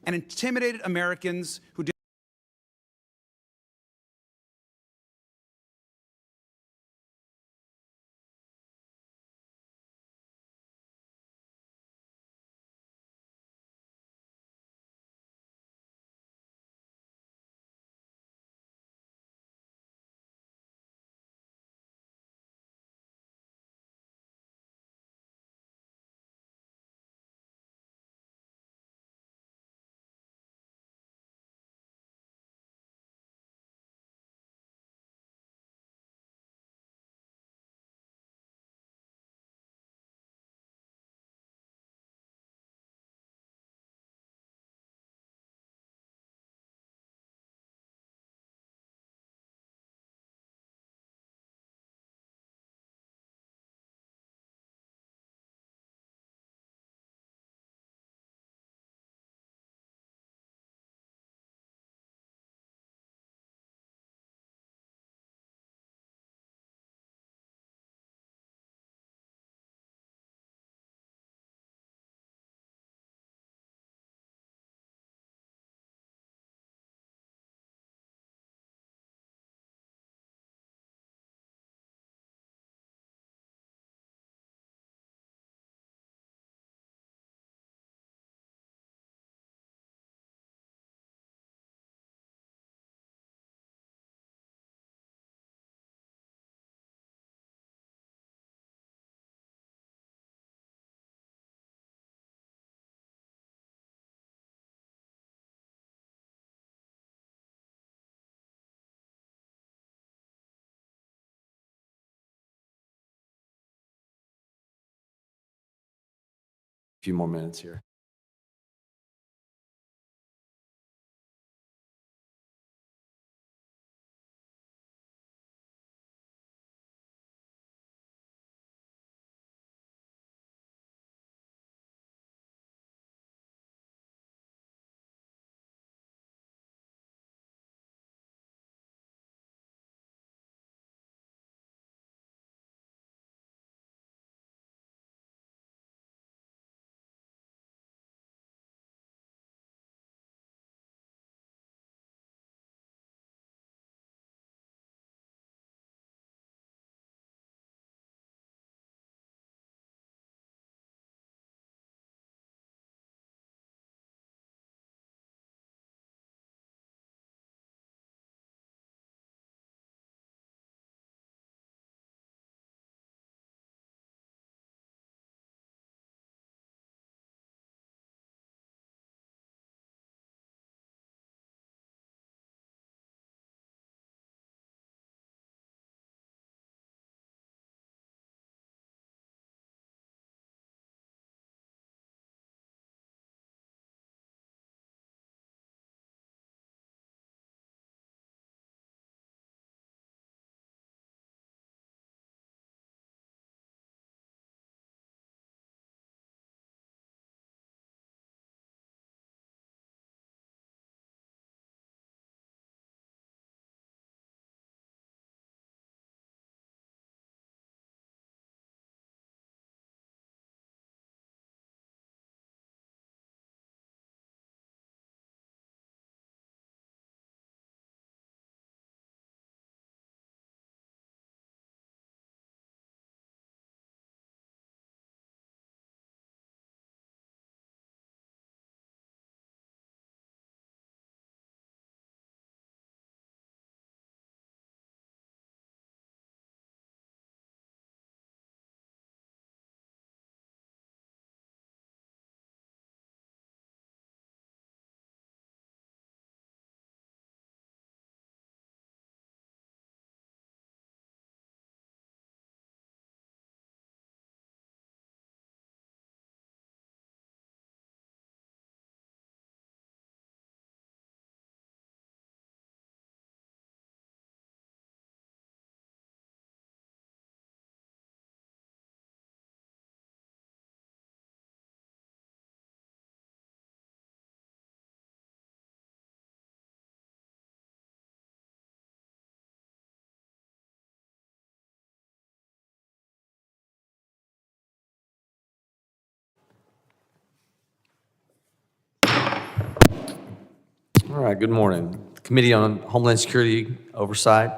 and intimidated Americans who did. Few more minutes here. All right, good morning. The Committee on Homeland Security Oversight,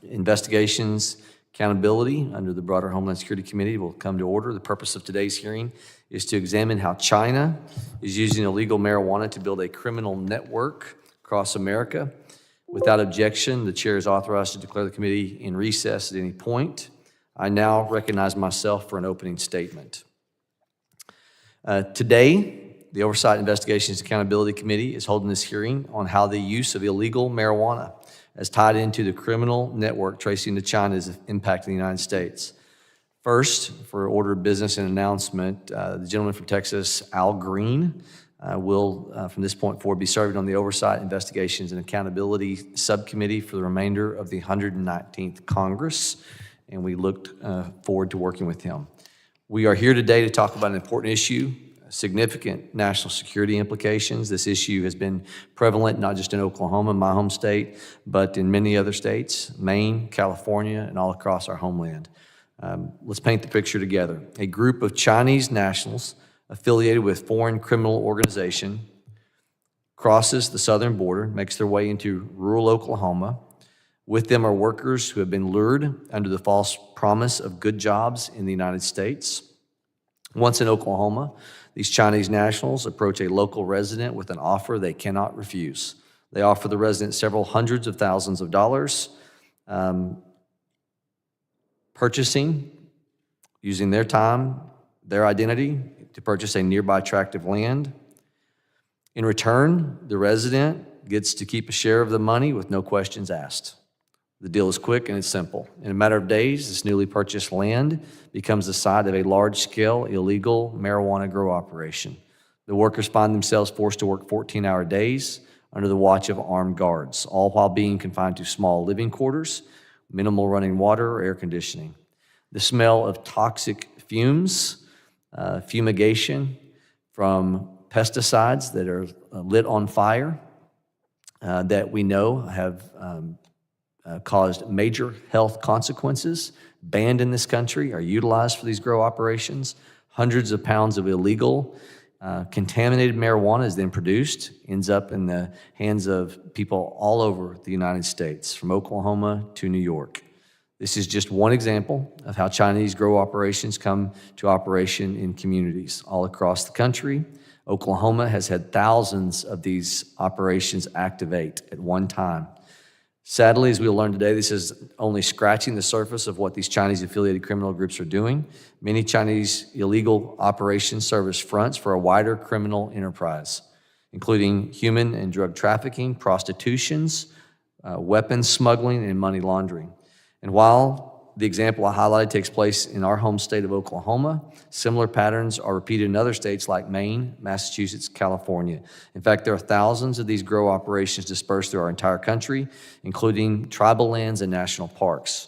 Investigations, Accountability under the broader Homeland Security Committee will come to order. The purpose of today's hearing is to examine how China is using illegal marijuana to build a criminal network across America. Without objection, the chair is authorized to declare the committee in recess at any point. I now recognize myself for an opening statement. Today, the Oversight, Investigations, Accountability Committee is holding this hearing on how the use of illegal marijuana as tied into the criminal network tracing to China is impacting the United States. First, for order of business and announcement, the gentleman from Texas, Al Green, will, from this point forward, be serving on the Oversight, Investigations, and Accountability Subcommittee for the remainder of the 119th Congress, and we look forward to working with him. We are here today to talk about an important issue, significant national security implications. This issue has been prevalent not just in Oklahoma, my home state, but in many other states, Maine, California, and all across our homeland. Let's paint the picture together. A group of Chinese nationals affiliated with foreign criminal organization crosses the southern border, makes their way into rural Oklahoma. With them are workers who have been lured under the false promise of good jobs in the United States. Once in Oklahoma, these Chinese nationals approach a local resident with an offer they cannot refuse. They offer the resident several hundreds of thousands of dollars, purchasing, using their time, their identity, to purchase a nearby tract of land. In return, the resident gets to keep a share of the money with no questions asked. The deal is quick and it's simple. In a matter of days, this newly purchased land becomes the site of a large-scale illegal marijuana grow operation. The workers find themselves forced to work 14-hour days under the watch of armed guards, all while being confined to small living quarters, minimal running water or air conditioning. The smell of toxic fumes, fumigation from pesticides that are lit on fire that we know have caused major health consequences, banned in this country, are utilized for these grow operations. Hundreds of pounds of illegal, contaminated marijuana is then produced, ends up in the hands of people all over the United States, from Oklahoma to New York. This is just one example of how Chinese grow operations come to operation in communities all across the country. Oklahoma has had thousands of these operations activate at one time. Sadly, as we'll learn today, this is only scratching the surface of what these Chinese-affiliated criminal groups are doing. Many Chinese illegal operations serve as fronts for a wider criminal enterprise, including human and drug trafficking, prostitutions, weapons smuggling, and money laundering. And while the example I highlighted takes place in our home state of Oklahoma, similar patterns are repeated in other states like Maine, Massachusetts, California. In fact, there are thousands of these grow operations dispersed through our entire country, including tribal lands and national parks.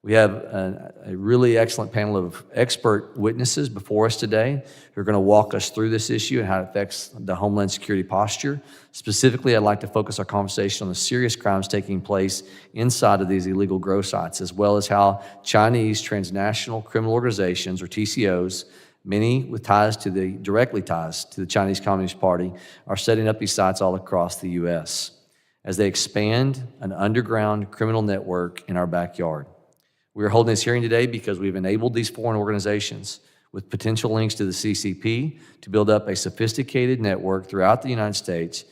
We have a really excellent panel of expert witnesses before us today who are going to walk us through this issue and how it affects the Homeland Security posture. Specifically, I'd like to focus our conversation on the serious crimes taking place inside of these illegal grow sites, as well as how Chinese transnational criminal organizations, or TCOs, many with directly ties to the Chinese Communist Party, are setting up these sites all across the U.S. as they expand an underground criminal network in our backyard. We are holding this hearing today because we've enabled these foreign organizations with potential links to the CCP to build up a sophisticated network throughout the United States,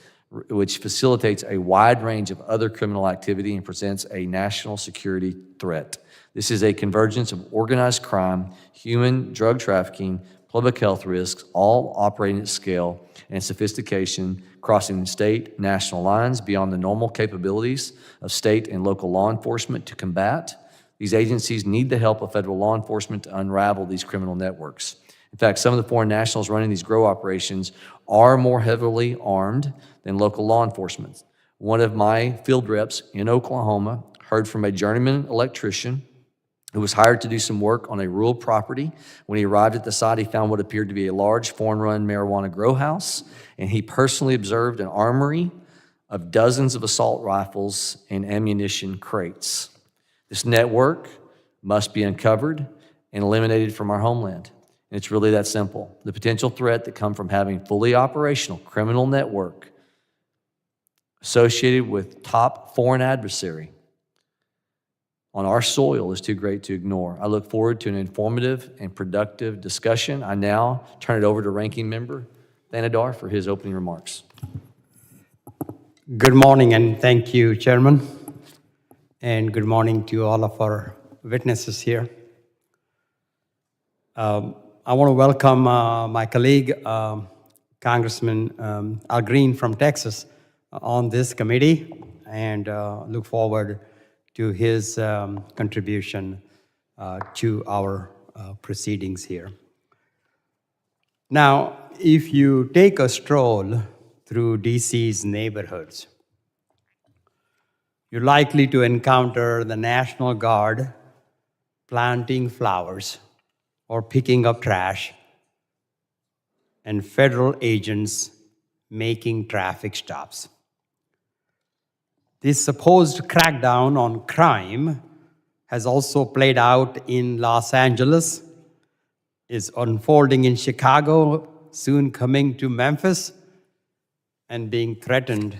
which facilitates a wide range of other criminal activity and presents a national security threat. This is a convergence of organized crime, human drug trafficking, public health risks, all operating at scale and sophistication, crossing state, national lines beyond the normal capabilities of state and local law enforcement to combat. These agencies need the help of federal law enforcement to unravel these criminal networks. In fact, some of the foreign nationals running these grow operations are more heavily armed than local law enforcement. One of my field reps in Oklahoma heard from a journeyman electrician who was hired to do some work on a rural property. When he arrived at the site, he found what appeared to be a large foreign-run marijuana grow house, and he personally observed an armory of dozens of assault rifles and ammunition crates. This network must be uncovered and eliminated from our homeland. And it's really that simple. The potential threat that comes from having fully operational criminal network associated with top foreign adversary on our soil is too great to ignore. I look forward to an informative and productive discussion. I now turn it over to Ranking Member Thanedar for his opening remarks. Good morning, and thank you, Chairman. And good morning to all of our witnesses here. I want to welcome my colleague, Congressman Al Green from Texas, on this committee, and look forward to his contribution to our proceedings here. Now, if you take a stroll through DC's neighborhoods, you're likely to encounter the National Guard planting flowers or picking up trash, and federal agents making traffic stops. This supposed crackdown on crime has also played out in Los Angeles, is unfolding in Chicago, soon coming to Memphis, and being threatened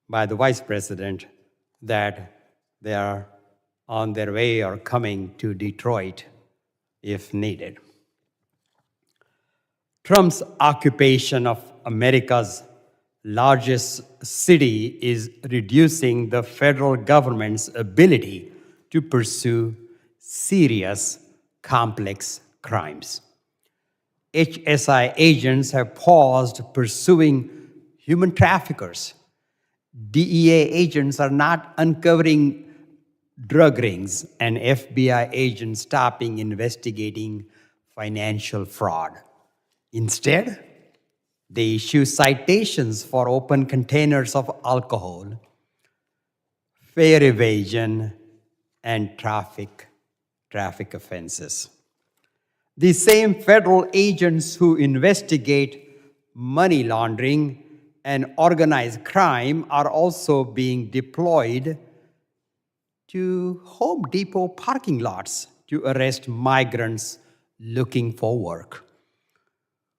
by the Vice President that they are on their way or coming to Detroit if needed. Trump's occupation of America's largest city is reducing the federal government's ability to pursue serious, complex crimes. HSI agents have paused pursuing human traffickers. DEA agents are not uncovering drug rings, and FBI agents stopping investigating financial fraud. Instead, they issue citations for open containers of alcohol, fare evasion, and traffic offenses. The same federal agents who investigate money laundering and organized crime are also being deployed to Home Depot parking lots to arrest migrants looking for work.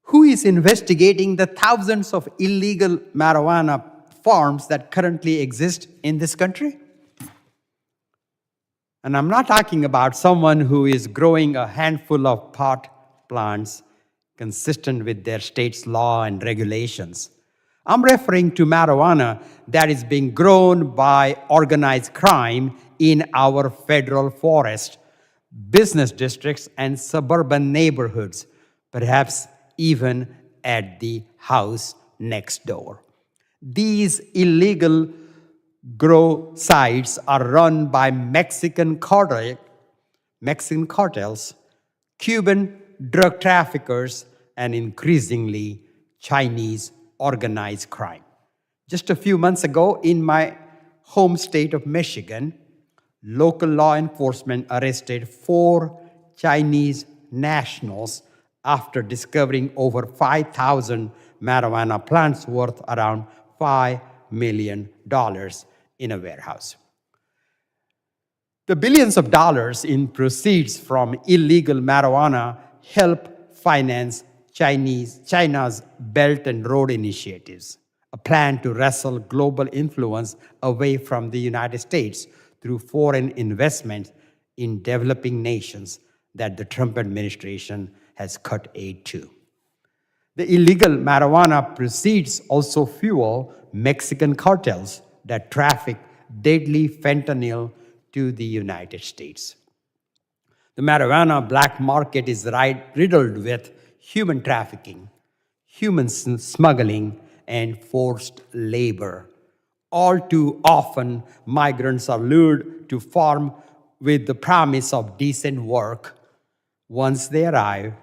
Who is investigating the thousands of illegal marijuana farms that currently exist in this country? And I'm not talking about someone who is growing a handful of pot plants consistent with their state's law and regulations. I'm referring to marijuana that is being grown by organized crime in our federal forest, business districts, and suburban neighborhoods, perhaps even at the house next door. These illegal grow sites are run by Mexican cartels, Cuban drug traffickers, and increasingly Chinese organized crime. Just a few months ago, in my home state of Michigan, local law enforcement arrested 4 Chinese nationals after discovering over 5,000 marijuana plants worth around $5 million in a warehouse. The billions of dollars in proceeds from illegal marijuana help finance China's Belt and Road initiatives, a plan to wrestle global influence away from the United States through foreign investment in developing nations that the Trump administration has cut aid to. The illegal marijuana proceeds also fuel Mexican cartels that traffic deadly fentanyl to the United States. The marijuana black market is riddled with human trafficking, human smuggling, and forced labor. All too often, migrants are lured to farm with the promise of decent work. Once they arrive,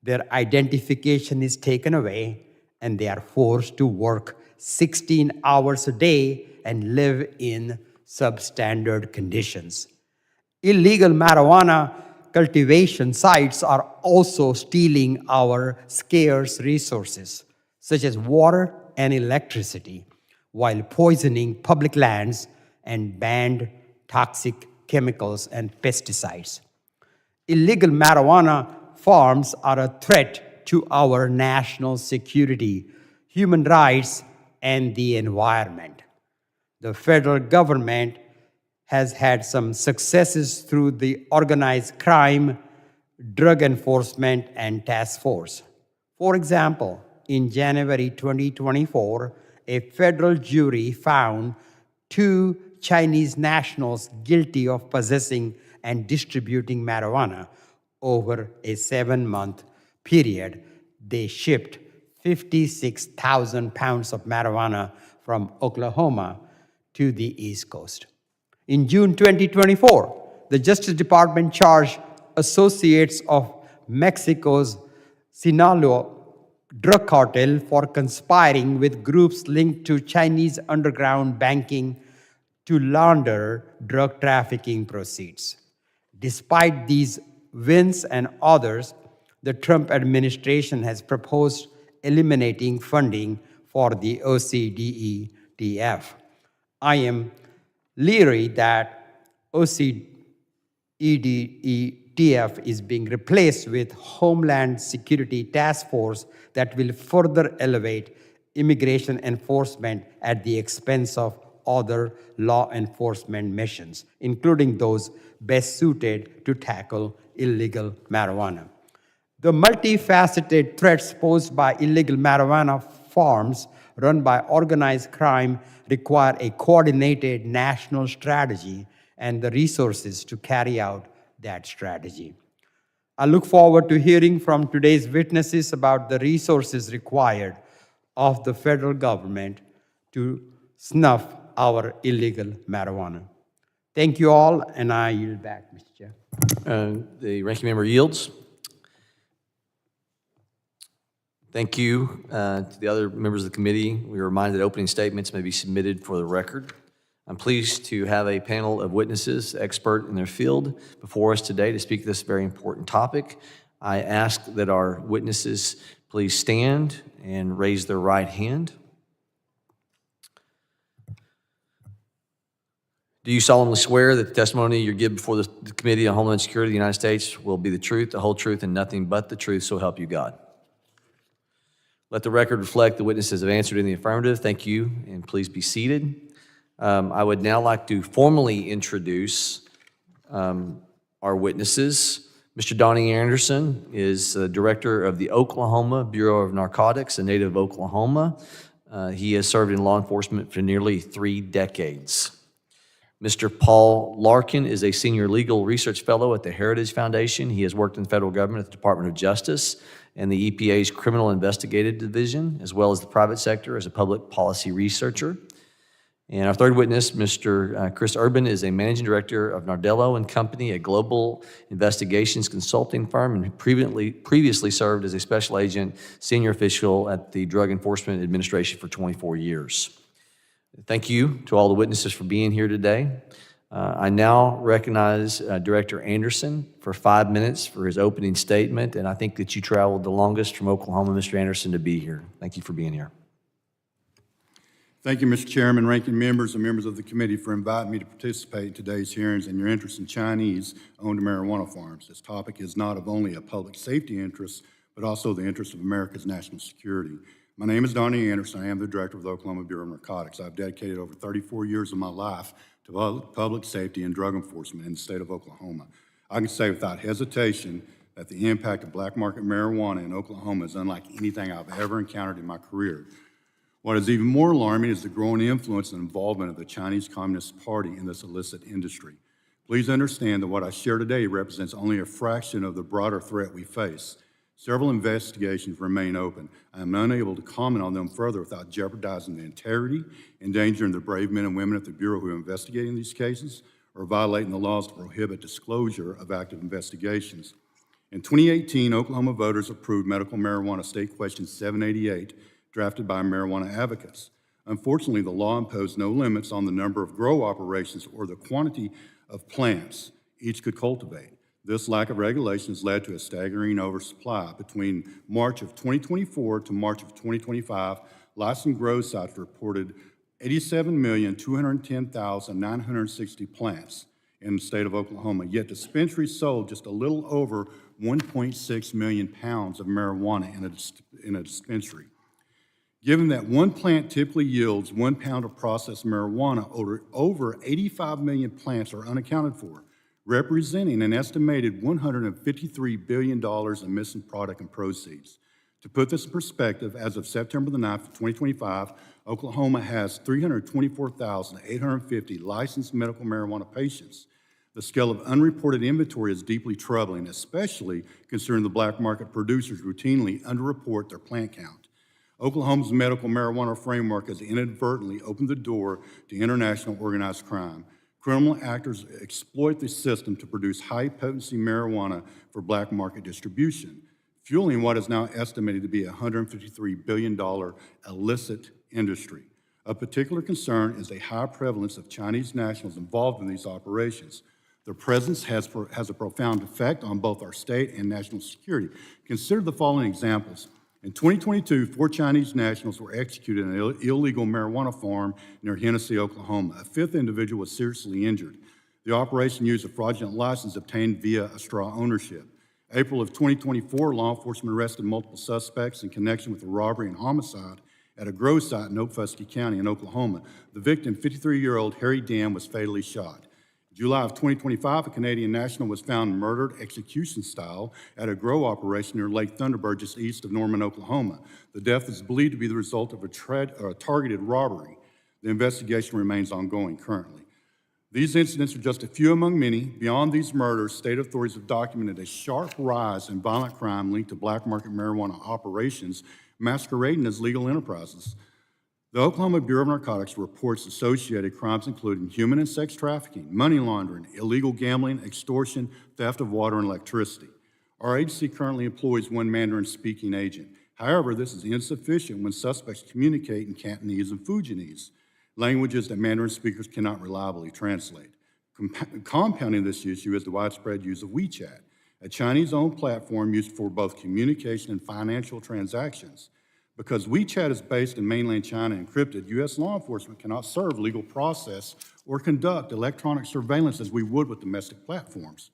their identification is taken away, and they are forced to work 16 hours a day and live in substandard conditions. Illegal marijuana cultivation sites are also stealing our scarce resources, such as water and electricity, while poisoning public lands and banned toxic chemicals and pesticides. Illegal marijuana farms are a threat to our national security, human rights, and the environment. The federal government has had some successes through the organized crime, drug enforcement, and task force. For example, in January 2024, a federal jury found 2 Chinese nationals guilty of possessing and distributing marijuana. Over a 7-month period, they shipped 56,000 pounds of marijuana from Oklahoma to the East Coast. In June 2024, the Justice Department charged associates of Mexico's Sinaloa drug cartel for conspiring with groups linked to Chinese underground banking to launder drug trafficking proceeds. Despite these wins and others, the Trump administration has proposed eliminating funding for the OCDETF. I am leery that OCDETF is being replaced with Homeland Security Task Force that will further elevate immigration enforcement at the expense of other law enforcement missions, including those best suited to tackle illegal marijuana. The multifaceted threats posed by illegal marijuana farms run by organized crime require a coordinated national strategy and the resources to carry out that strategy. I look forward to hearing from today's witnesses about the resources required of the federal government to snuff our illegal marijuana. Thank you all, and I yield back, Mr. Chair. The ranking member yields. Thank you to the other members of the committee. We are reminded that opening statements may be submitted for the record. I'm pleased to have a panel of witnesses, expert in their field, before us today to speak to this very important topic. I ask that our witnesses please stand and raise their right hand. Do you solemnly swear that the testimony you give before the Committee on Homeland Security of the United States will be the truth, the whole truth, and nothing but the truth, so help you God? Let the record reflect the witnesses have answered in the affirmative. Thank you, and please be seated. I would now like to formally introduce our witnesses. Mr. Donnie Anderson is Director of the Oklahoma Bureau of Narcotics, a native of Oklahoma. He has served in law enforcement for nearly 3 decades. Mr. Paul Larkin is a Senior Legal Research Fellow at the Heritage Foundation. He has worked in the federal government at the Department of Justice and the EPA's Criminal Investigative Division, as well as the private sector as a public policy researcher. And our third witness, Mr. Chris Urban, is a Managing Director of Nardello & Company, a global investigations consulting firm, and previously served as a special agent, senior official at the Drug Enforcement Administration for 24 years. Thank you to all the witnesses for being here today. I now recognize Director Anderson for 5 minutes for his opening statement, and I think that you traveled the longest from Oklahoma, Mr. Anderson, to be here. Thank you for being here. Thank you, Mr. Chairman, ranking members, and members of the committee for inviting me to participate in today's hearings and your interest in Chinese-owned marijuana farms. This topic is not of only a public safety interest, but also the interest of America's national security. My name is Donnie Anderson. I am the Director of the Oklahoma Bureau of Narcotics. I've dedicated over 34 years of my life to public safety and drug enforcement in the state of Oklahoma. I can say without hesitation that the impact of black market marijuana in Oklahoma is unlike anything I've ever encountered in my career. What is even more alarming is the growing influence and involvement of the Chinese Communist Party in this illicit industry. Please understand that what I share today represents only a fraction of the broader threat we face. Several investigations remain open. I am unable to comment on them further without jeopardizing the integrity, endangering the brave men and women at the Bureau who are investigating these cases, or violating the laws to prohibit disclosure of active investigations. In 2018, Oklahoma voters approved medical marijuana State Question 788, drafted by marijuana advocates. Unfortunately, the law imposed no limits on the number of grow operations or the quantity of plants each could cultivate. This lack of regulations led to a staggering oversupply. Between March of 2024 to March of 2025, licensed grow sites reported 87,210,960 plants in the state of Oklahoma, yet dispensaries sold just a little over 1.6 million pounds of marijuana in a dispensary. Given that one plant typically yields 1 pound of processed marijuana, over 85 million plants are unaccounted for, representing an estimated $153 billion in missing product and proceeds. To put this in perspective, as of September the 9th, 2025, Oklahoma has 324,850 licensed medical marijuana patients. The scale of unreported inventory is deeply troubling, especially considering the black market producers routinely underreport their plant count. Oklahoma's medical marijuana framework has inadvertently opened the door to international organized crime. Criminal actors exploit the system to produce high-potency marijuana for black market distribution, fueling what is now estimated to be a $153 billion illicit industry. Of particular concern is a high prevalence of Chinese nationals involved in these operations. Their presence has a profound effect on both our state and national security. Consider the following examples. In 2022, 4 Chinese nationals were executed in an illegal marijuana farm near Hennessy, Oklahoma. A 5th individual was seriously injured. The operation used a fraudulent license obtained via a straw ownership. April of 2024, law enforcement arrested multiple suspects in connection with a robbery and homicide at a grow site in Okfuskee County in Oklahoma. The victim, 53-year-old Harry Dam, was fatally shot. In July of 2025, a Canadian national was found murdered execution style at a grow operation near Lake Thunderbird just east of Norman, Oklahoma. The death is believed to be the result of a targeted robbery. The investigation remains ongoing currently. These incidents are just a few among many. Beyond these murders, state authorities have documented a sharp rise in violent crime linked to black market marijuana operations masquerading as legal enterprises. The Oklahoma Bureau of Narcotics reports associated crimes including human and sex trafficking, money laundering, illegal gambling, extortion, theft of water and electricity. Our agency currently employs 1 Mandarin-speaking agent. However, this is insufficient when suspects communicate in Cantonese and Fujianese, languages that Mandarin speakers cannot reliably translate. Compounding this issue is the widespread use of WeChat, a Chinese-owned platform used for both communication and financial transactions. Because WeChat is based in mainland China and encrypted, U.S. law enforcement cannot serve legal process or conduct electronic surveillance as we would with domestic platforms.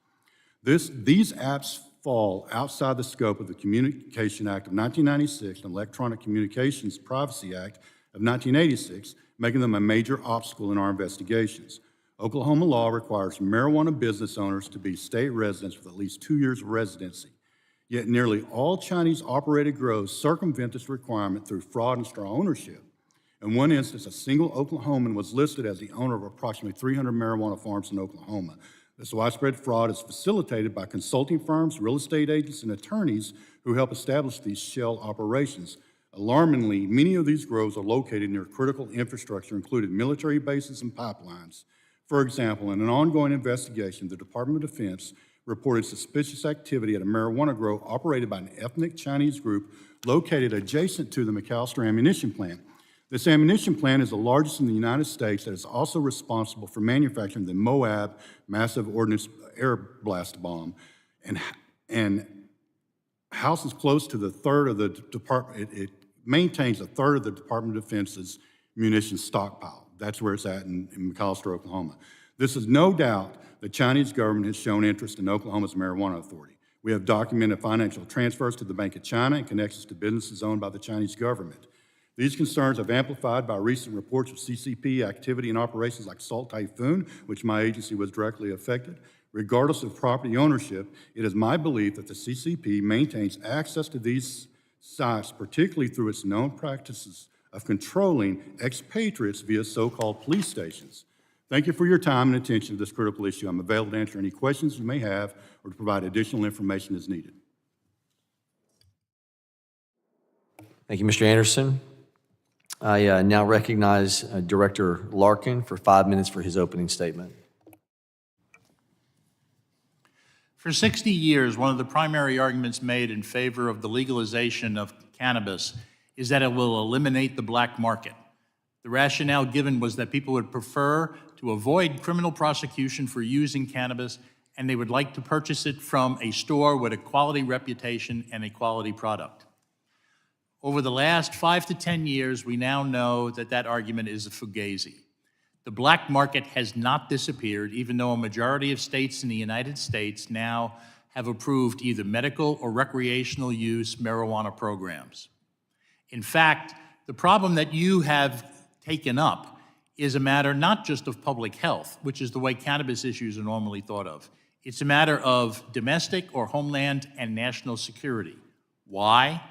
These apps fall outside the scope of the Communication Act of 1996 and Electronic Communications Privacy Act of 1986, making them a major obstacle in our investigations. Oklahoma law requires marijuana business owners to be state residents with at least 2 years of residency. Yet nearly all Chinese-operated grows circumvent this requirement through fraud and straw ownership. In one instance, a single Oklahoman was listed as the owner of approximately 300 marijuana farms in Oklahoma. This widespread fraud is facilitated by consulting firms, real estate agents, and attorneys who help establish these shell operations. Alarmingly, many of these grows are located near critical infrastructure, including military bases and pipelines. For example, in an ongoing investigation, the Department of Defense reported suspicious activity at a marijuana grow operated by an ethnic Chinese group located adjacent to the McAllister ammunition plant. This ammunition plant is the largest in the United States that is also responsible for manufacturing the Moab massive ordnance air blast bomb and houses close to the third of the department. It maintains a third of the Department of Defense's munitions stockpile. That's where it's at in McAllister, Oklahoma. This is no doubt the Chinese government has shown interest in Oklahoma's marijuana authority. We have documented financial transfers to the Bank of China and connections to businesses owned by the Chinese government. These concerns have amplified by recent reports of CCP activity in operations like Salt Typhoon, which my agency was directly affected. Regardless of property ownership, it is my belief that the CCP maintains access to these sites, particularly through its known practices of controlling expatriates via so-called police stations. Thank you for your time and attention to this critical issue. I'm available to answer any questions you may have or to provide additional information as needed. Thank you, Mr. Anderson. I now recognize Director Larkin for 5 minutes for his opening statement. For 60 years, one of the primary arguments made in favor of the legalization of cannabis is that it will eliminate the black market. The rationale given was that people would prefer to avoid criminal prosecution for using cannabis, and they would like to purchase it from a store with a quality reputation and a quality product. Over the last 5 to 10 years, we now know that that argument is a fugazi. The black market has not disappeared, even though a majority of states in the United States now have approved either medical or recreational use marijuana programs. In fact, The problem that you have taken up is a matter not just of public health, which is the way cannabis issues are normally thought of. It's a matter of domestic or homeland and national security. Why?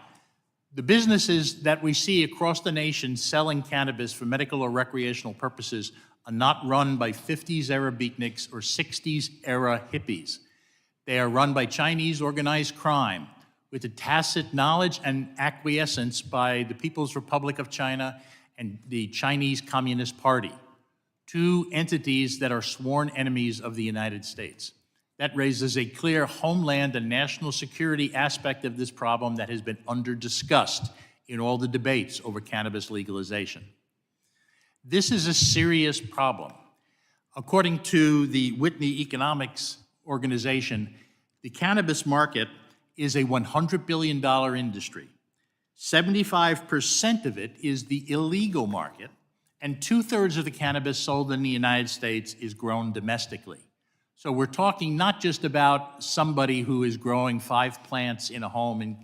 The businesses that we see across the nation selling cannabis for medical or recreational purposes are not run by 50s-era beatniks or 60s-era hippies. They are run by Chinese organized crime with the tacit knowledge and acquiescence by the People's Republic of China and the Chinese Communist Party, two entities that are sworn enemies of the United States. That raises a clear homeland and national security aspect of this problem that has been under-discussed in all the debates over cannabis legalization. This is a serious problem. According to the Whitney Economics Organization, the cannabis market is a $100 billion industry. 75% of it is the illegal market, and 2/3 of the cannabis sold in the United States is grown domestically. So we're talking not just about somebody who is growing 5 plants in a home in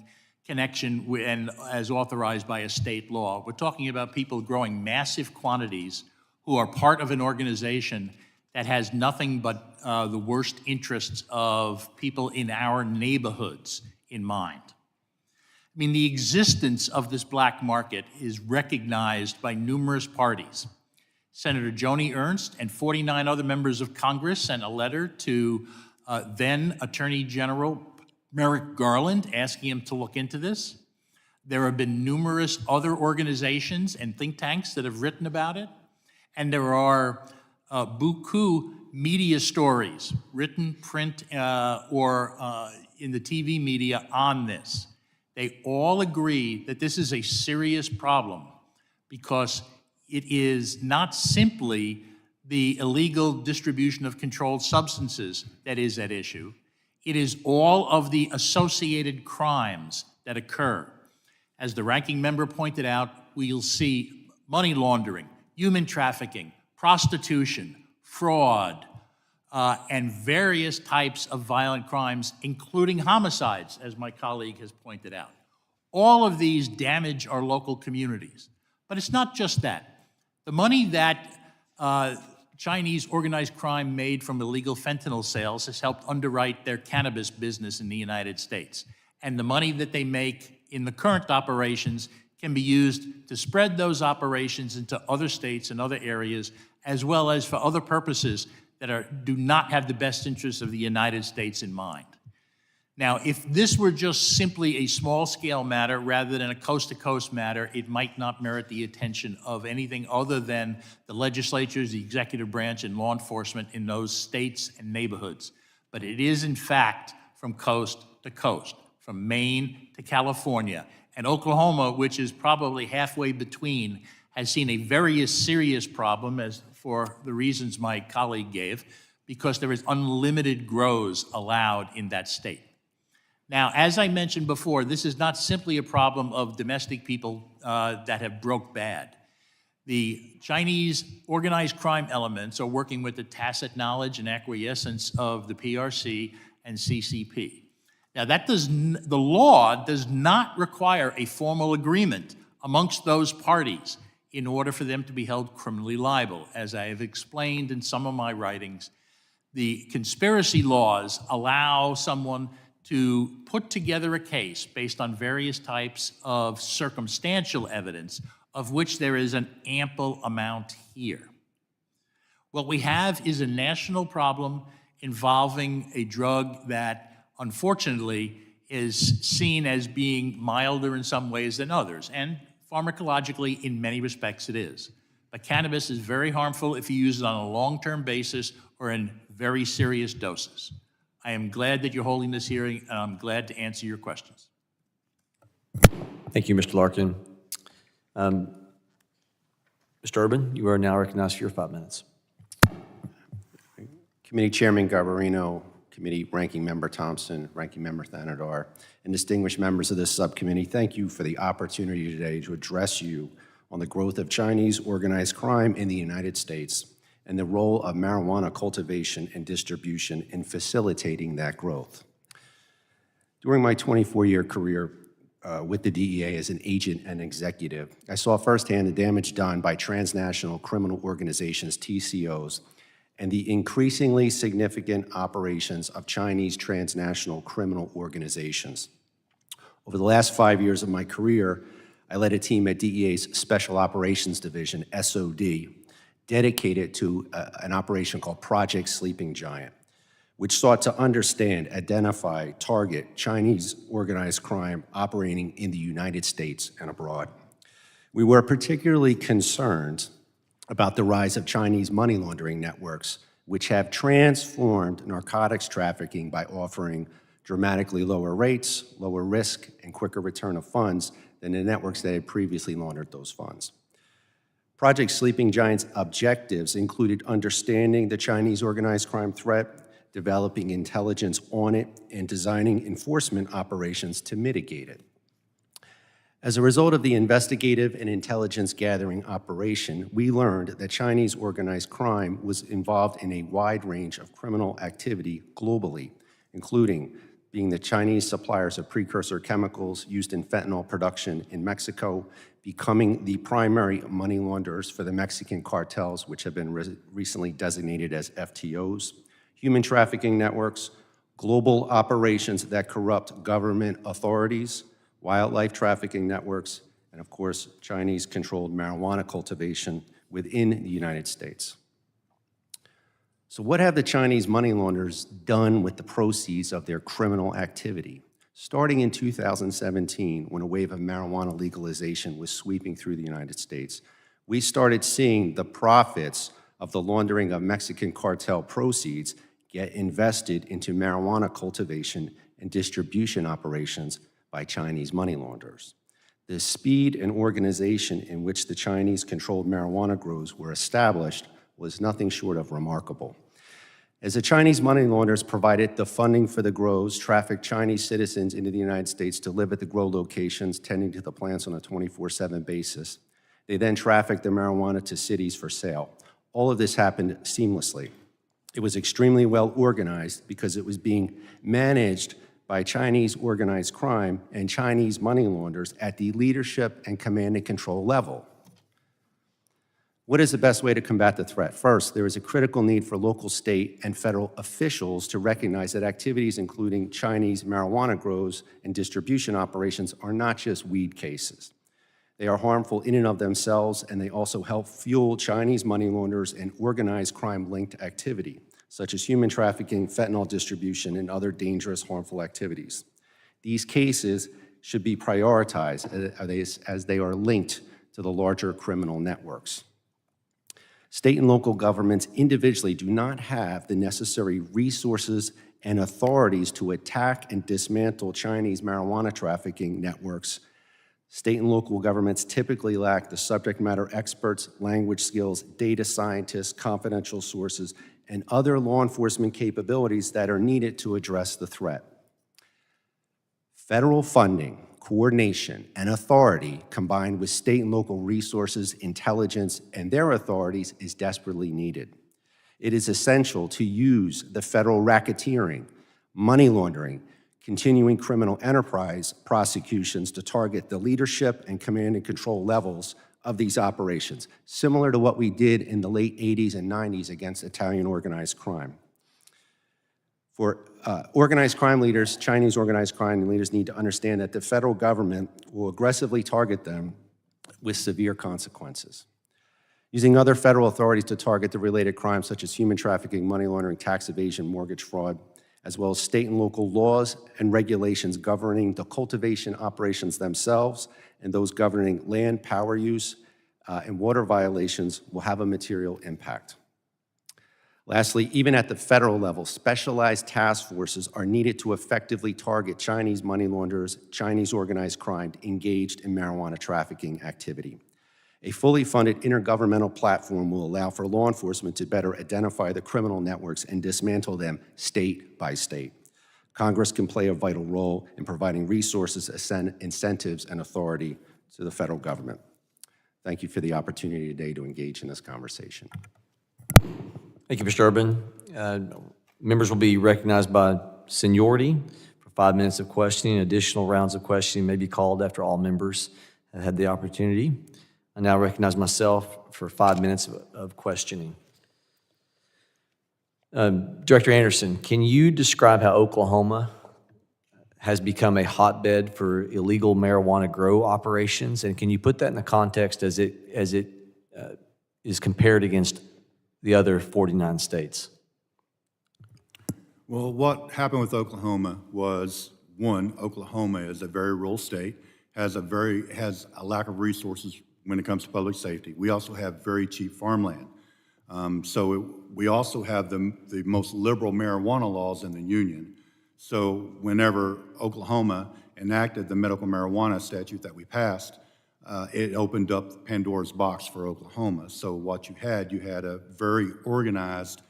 connection with, and as authorized by a state law. We're talking about people growing massive quantities who are part of an organization that has nothing but the worst interests of people in our neighborhoods in mind. I mean, the existence of this black market is recognized by numerous parties. Senator Joni Ernst and 49 other members of Congress sent a letter to then Attorney General Merrick Garland asking him to look into this. There have been numerous other organizations and think tanks that have written about it. And there are beaucoup media stories, written, print, or in the TV media on this. They all agree that this is a serious problem because it is not simply the illegal distribution of controlled substances that is at issue. It is all of the associated crimes that occur. As the ranking member pointed out, we'll see money laundering, human trafficking, prostitution, fraud, and various types of violent crimes, including homicides, as my colleague has pointed out. All of these damage our local communities. But it's not just that. The money that Chinese organized crime made from illegal fentanyl sales has helped underwrite their cannabis business in the United States. And the money that they make in the current operations can be used to spread those operations into other states and other areas, as well as for other purposes that do not have the best interests of the United States in mind. Now, if this were just simply a small-scale matter rather than a coast-to-coast matter, it might not merit the attention of anything other than the legislatures, the executive branch, and law enforcement in those states and neighborhoods. But it is, in fact, from coast to coast, from Maine to California. And Oklahoma, which is probably halfway between, has seen a very serious problem, as for the reasons my colleague gave, because there is unlimited grows allowed in that state. Now, as I mentioned before, this is not simply a problem of domestic people that have broke bad. The Chinese organized crime elements are working with the tacit knowledge and acquiescence of the PRC and CCP. Now, the law does not require a formal agreement amongst those parties in order for them to be held criminally liable. As I have explained in some of my writings, the conspiracy laws allow someone to put together a case based on various types of circumstantial evidence, of which there is an ample amount here. What we have is a national problem involving a drug that, unfortunately, is seen as being milder in some ways than others, and pharmacologically, in many respects, it is. But cannabis is very harmful if you use it on a long-term basis or in very serious doses. I am glad that you're holding this hearing, and I'm glad to answer your questions. Thank you, Mr. Larkin. Mr. Urban, you are now recognized for your 5 minutes. Committee Chairman Garbarino, Committee Ranking Member Thompson, Ranking Member Thanadar, and distinguished members of this subcommittee, thank you for the opportunity today to address you on the growth of Chinese organized crime in the United States and the role of marijuana cultivation and distribution in facilitating that growth. During my 24-year career with the DEA as an agent and executive, I saw firsthand the damage done by transnational criminal organizations, TCOs, and the increasingly significant operations of Chinese transnational criminal organizations. Over the last 5 years of my career, I led a team at DEA's Special Operations Division, SOD, dedicated to an operation called Project Sleeping Giant, which sought to understand, identify, target Chinese organized crime operating in the United States and abroad. We were particularly concerned about the rise of Chinese money laundering networks, which have transformed narcotics trafficking by offering dramatically lower rates, lower risk, and quicker return of funds than the networks that had previously laundered those funds. Project Sleeping Giant's objectives included understanding the Chinese organized crime threat, developing intelligence on it, and designing enforcement operations to mitigate it. As a result of the investigative and intelligence gathering operation, we learned that Chinese organized crime was involved in a wide range of criminal activity globally, including being the Chinese suppliers of precursor chemicals used in fentanyl production in Mexico, becoming the primary money launderers for the Mexican cartels, which have been recently designated as FTOs, human trafficking networks, global operations that corrupt government authorities, wildlife trafficking networks, and of course, Chinese-controlled marijuana cultivation within the United States. So what have the Chinese money launderers done with the proceeds of their criminal activity? Starting in 2017, when a wave of marijuana legalization was sweeping through the United States, we started seeing the profits of the laundering of Mexican cartel proceeds get invested into marijuana cultivation and distribution operations by Chinese money launderers. The speed and organization in which the Chinese-controlled marijuana grows were established was nothing short of remarkable. As the Chinese money launderers provided the funding for the grows, trafficked Chinese citizens into the United States to live at the grow locations, tending to the plants on a 24/7 basis. They then trafficked the marijuana to cities for sale. All of this happened seamlessly. It was extremely well organized because it was being managed by Chinese organized crime and Chinese money launderers at the leadership and command and control level. What is the best way to combat the threat? First, there is a critical need for local, state, and federal officials to recognize that activities including Chinese marijuana grows and distribution operations are not just weed cases. They are harmful in and of themselves, and they also help fuel Chinese money launderers and organized crime-linked activity, such as human trafficking, fentanyl distribution, and other dangerous, harmful activities. These cases should be prioritized as they are linked to the larger criminal networks. State and local governments individually do not have the necessary resources and authorities to attack and dismantle Chinese marijuana trafficking networks. State and local governments typically lack the subject matter experts, language skills, data scientists, confidential sources, and other law enforcement capabilities that are needed to address the threat. Federal funding, coordination, and authority combined with state and local resources, intelligence, and their authorities is desperately needed. It is essential to use the federal racketeering, money laundering, continuing criminal enterprise prosecutions to target the leadership and command and control levels of these operations, similar to what we did in the late 80s and 90s against Italian organized crime. For organized crime leaders, Chinese organized crime leaders need to understand that the federal government will aggressively target them with severe consequences. Using other federal authorities to target the related crimes such as human trafficking, money laundering, tax evasion, mortgage fraud, as well as state and local laws and regulations governing the cultivation operations themselves and those governing land, power use, and water violations will have a material impact. Lastly, even at the federal level, specialized task forces are needed to effectively target Chinese money launderers, Chinese organized crime engaged in marijuana trafficking activity. A fully funded intergovernmental platform will allow for law enforcement to better identify the criminal networks and dismantle them state by state. Congress can play a vital role in providing resources, incentives, and authority to the federal government. Thank you for the opportunity today to engage in this conversation. Thank you, Mr. Urban. Members will be recognized by seniority. 5 minutes of questioning. Additional rounds of questioning may be called after all members have had the opportunity. I now recognize myself for 5 minutes of questioning. Director Anderson, can you describe how Oklahoma has become a hotbed for illegal marijuana grow operations? And can you put that in the context as it is compared against the other 49 states? Well, what happened with Oklahoma was, one, Oklahoma is a very rural state, has a lack of resources when it comes to public safety. We also have very cheap farmland. We also have the most liberal marijuana laws in the union. So whenever Oklahoma enacted the medical marijuana statute that we passed, it opened up Pandora's box for Oklahoma. So what you had a very organized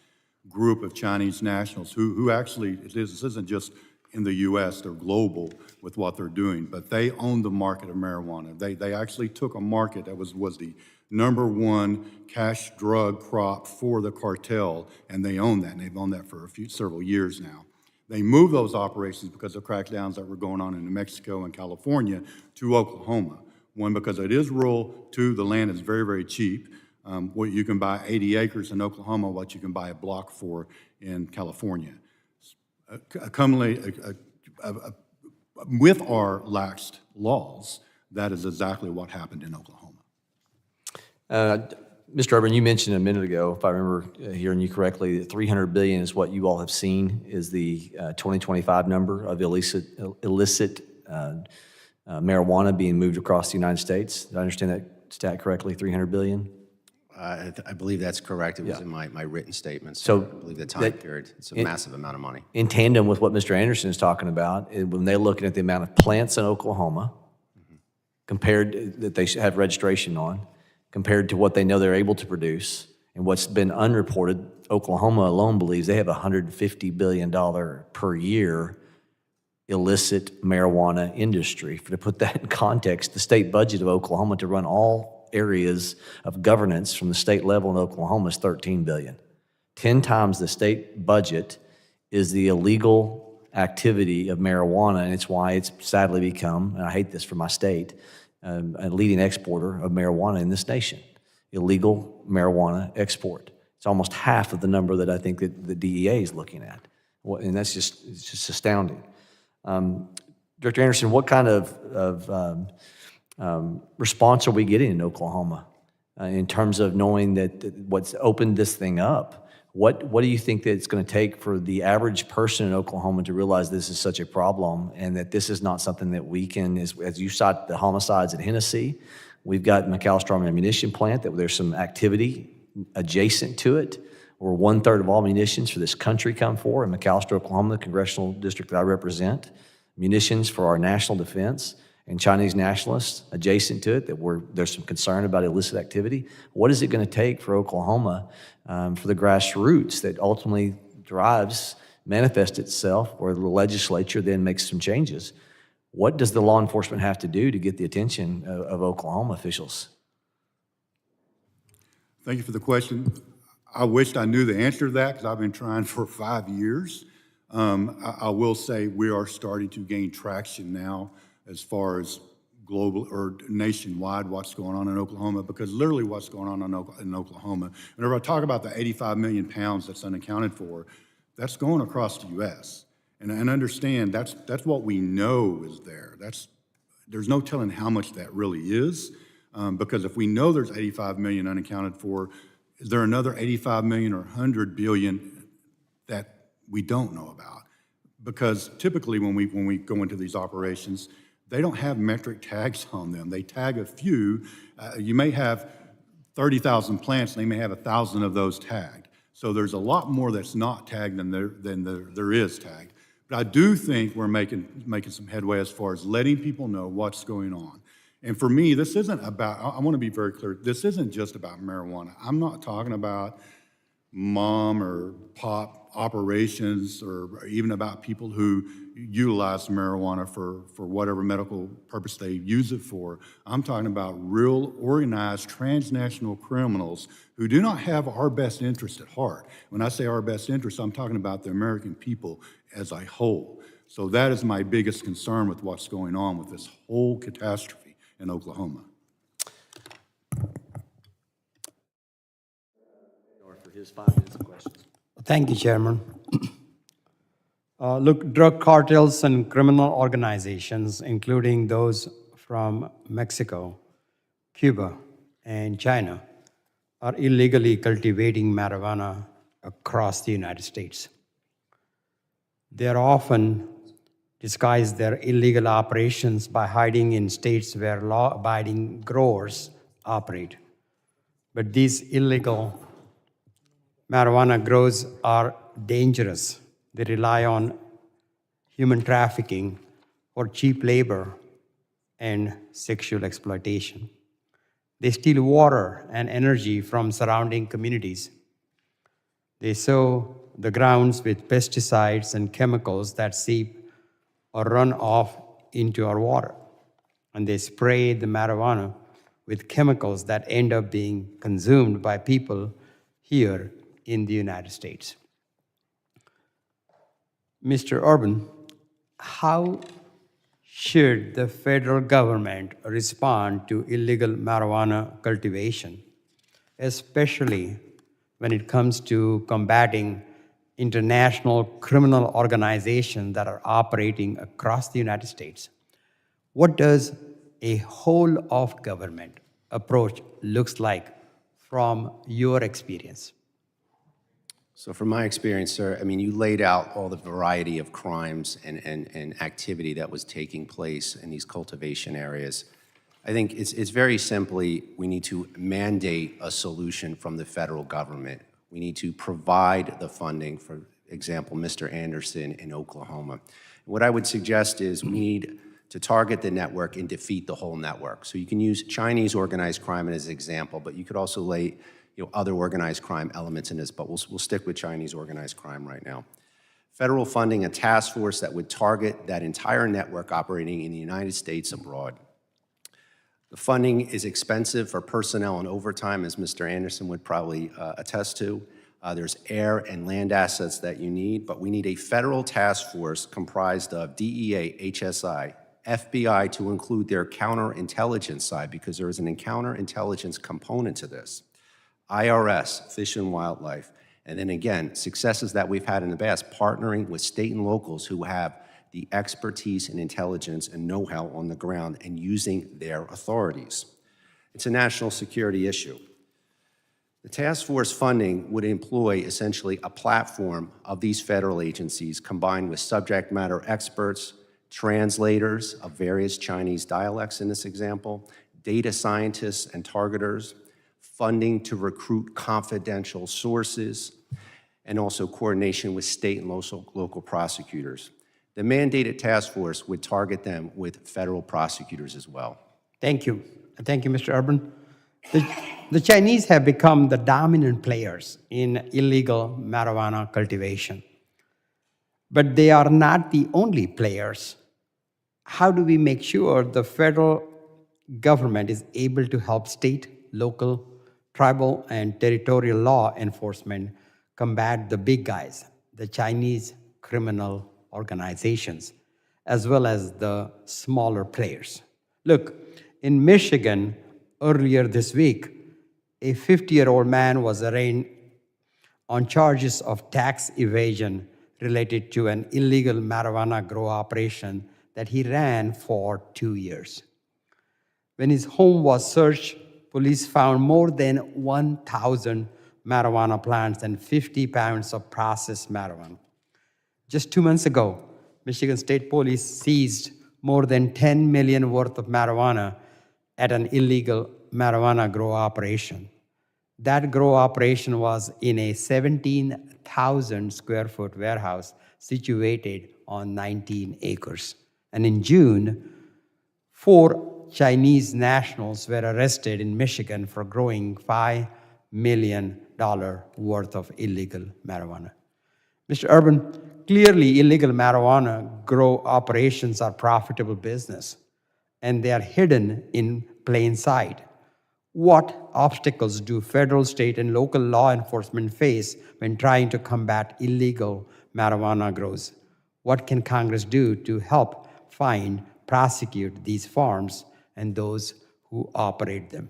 group of Chinese nationals who actually, this isn't just in the US, they're global with what they're doing, but they own the market of marijuana. They actually took a market that was the #1 cash drug crop for the cartel, and they own that, and they've owned that for several years now. They moved those operations because of crackdowns that were going on in New Mexico and California to Oklahoma. One, because it is rural. Two, the land is very, very cheap. What you can buy 80 acres in Oklahoma, what you can buy a block for in California. With our laxed laws, that is exactly what happened in Oklahoma. Mr. Urban, you mentioned a minute ago, if I remember hearing you correctly, that $300 billion is what you all have seen is the 2025 number of illicit marijuana being moved across the United States. Did I understand that stat correctly, $300 billion? I believe that's correct. It was in my written statement. So I believe the time period, it's a massive amount of money. In tandem with what Mr. Anderson is talking about, when they're looking at the amount of plants in Oklahoma, compared that they have registration on, compared to what they know they're able to produce, and what's been unreported, Oklahoma alone believes they have a $150 billion per year illicit marijuana industry. To put that in context, the state budget of Oklahoma to run all areas of governance from the state level in Oklahoma is $13 billion. 10 times the state budget is the illegal activity of marijuana, and it's why it's sadly become, and I hate this for my state, a leading exporter of marijuana in this nation. Illegal marijuana export. It's almost half of the number that I think that the DEA is looking at. And it's just astounding. Director Anderson, what kind of response are we getting in Oklahoma in terms of knowing that what's opened this thing up? What do you think that it's going to take for the average person in Oklahoma to realize this is such a problem and that this is not something that we can, as you cite the homicides at Hennessy, we've got McAllister Army Ammunition Plant, that there's some activity adjacent to it, where 1/3 of all munitions for this country come for, in McAllister, Oklahoma, the congressional district that I represent, munitions for our national defense, and Chinese nationalists adjacent to it, there's some concern about illicit activity. What is it going to take for Oklahoma, for the grassroots that ultimately manifests itself, where the legislature then makes some changes? What does the law enforcement have to do to get the attention of Oklahoma officials? Thank you for the question. I wished I knew the answer to that because I've been trying for 5 years. I will say we are starting to gain traction now as far as global or nationwide what's going on in Oklahoma, because literally what's going on in Oklahoma, whenever I talk about the 85 million pounds that's unaccounted for, that's going across the U.S. And understand that's what we know is there. There's no telling how much that really is, because if we know there's 85 million unaccounted for, is there another 85 million or 100 billion that we don't know about? Because typically when we go into these operations, they don't have metric tags on them. They tag a few. You may have 30,000 plants, and they may have 1,000 of those tagged. So there's a lot more that's not tagged than there is tagged. But I do think we're making some headway as far as letting people know what's going on. And for me, this isn't about, I want to be very clear, this isn't just about marijuana. I'm not talking about mom or pop operations or even about people who utilize marijuana for whatever medical purpose they use it for. I'm talking about real organized transnational criminals who do not have our best interest at heart. When I say our best interest, I'm talking about the American people as a whole. So that is my biggest concern with what's going on with this whole catastrophe in Oklahoma. For his 5 minutes of questions. Thank you, Chairman. Look, drug cartels and criminal organizations, including those from Mexico, Cuba, and China, are illegally cultivating marijuana across the United States. They are often disguise their illegal operations by hiding in states where law-abiding growers operate. But these illegal marijuana grows are dangerous. They rely on human trafficking for cheap labor and sexual exploitation. They steal water and energy from surrounding communities. They sow the grounds with pesticides and chemicals that seep or run off into our water. And they spray the marijuana with chemicals that end up being consumed by people here in the United States. Mr. Urban, how should the federal government respond to illegal marijuana cultivation, especially when it comes to combating international criminal organizations that are operating across the United States? What does a whole of government approach looks like from your experience? So from my experience, sir, I mean, you laid out all the variety of crimes and activity that was taking place in these cultivation areas. I think it's very simply, we need to mandate a solution from the federal government. We need to provide the funding, for example, Mr. Anderson in Oklahoma. What I would suggest is we need to target the network and defeat the whole network. So you can use Chinese organized crime as an example, but you could also lay other organized crime elements in this, but we'll stick with Chinese organized crime right now. Federal funding, a task force that would target that entire network operating in the United States abroad. The funding is expensive for personnel and overtime, as Mr. Anderson would probably attest to. There's air and land assets that you need, but we need a federal task force comprised of DEA, HSI, FBI to include their counterintelligence side, because there is an counterintelligence component to this. IRS, Fish and Wildlife, and then again, successes that we've had in the past, partnering with state and locals who have the expertise and intelligence and know-how on the ground and using their authorities. It's a national security issue. The task force funding would employ essentially a platform of these federal agencies combined with subject matter experts, translators of various Chinese dialects in this example, data scientists and targeters, funding to recruit confidential sources, and also coordination with state and local prosecutors. The mandated task force would target them with federal prosecutors as well. Thank you. Thank you, Mr. Urban. The Chinese have become the dominant players in illegal marijuana cultivation. But they are not the only players. How do we make sure the federal government is able to help state, local, tribal, and territorial law enforcement combat the big guys, the Chinese criminal organizations, as well as the smaller players? Look, in Michigan, earlier this week, a 50-year-old man was arraigned on charges of tax evasion related to an illegal marijuana grow operation that he ran for 2 years. When his home was searched, police found more than 1,000 marijuana plants and 50 pounds of processed marijuana. Just 2 months ago, Michigan State Police seized more than 10 million worth of marijuana at an illegal marijuana grow operation. That grow operation was in a 17,000 square foot warehouse situated on 19 acres. And in June, 4 Chinese nationals were arrested in Michigan for growing $5 million worth of illegal marijuana. Mr. Urban, clearly illegal marijuana grow operations are profitable business, and they are hidden in plain sight. What obstacles do federal, state, and local law enforcement face when trying to combat illegal marijuana growth? What can Congress do to help find, prosecute these farms and those who operate them?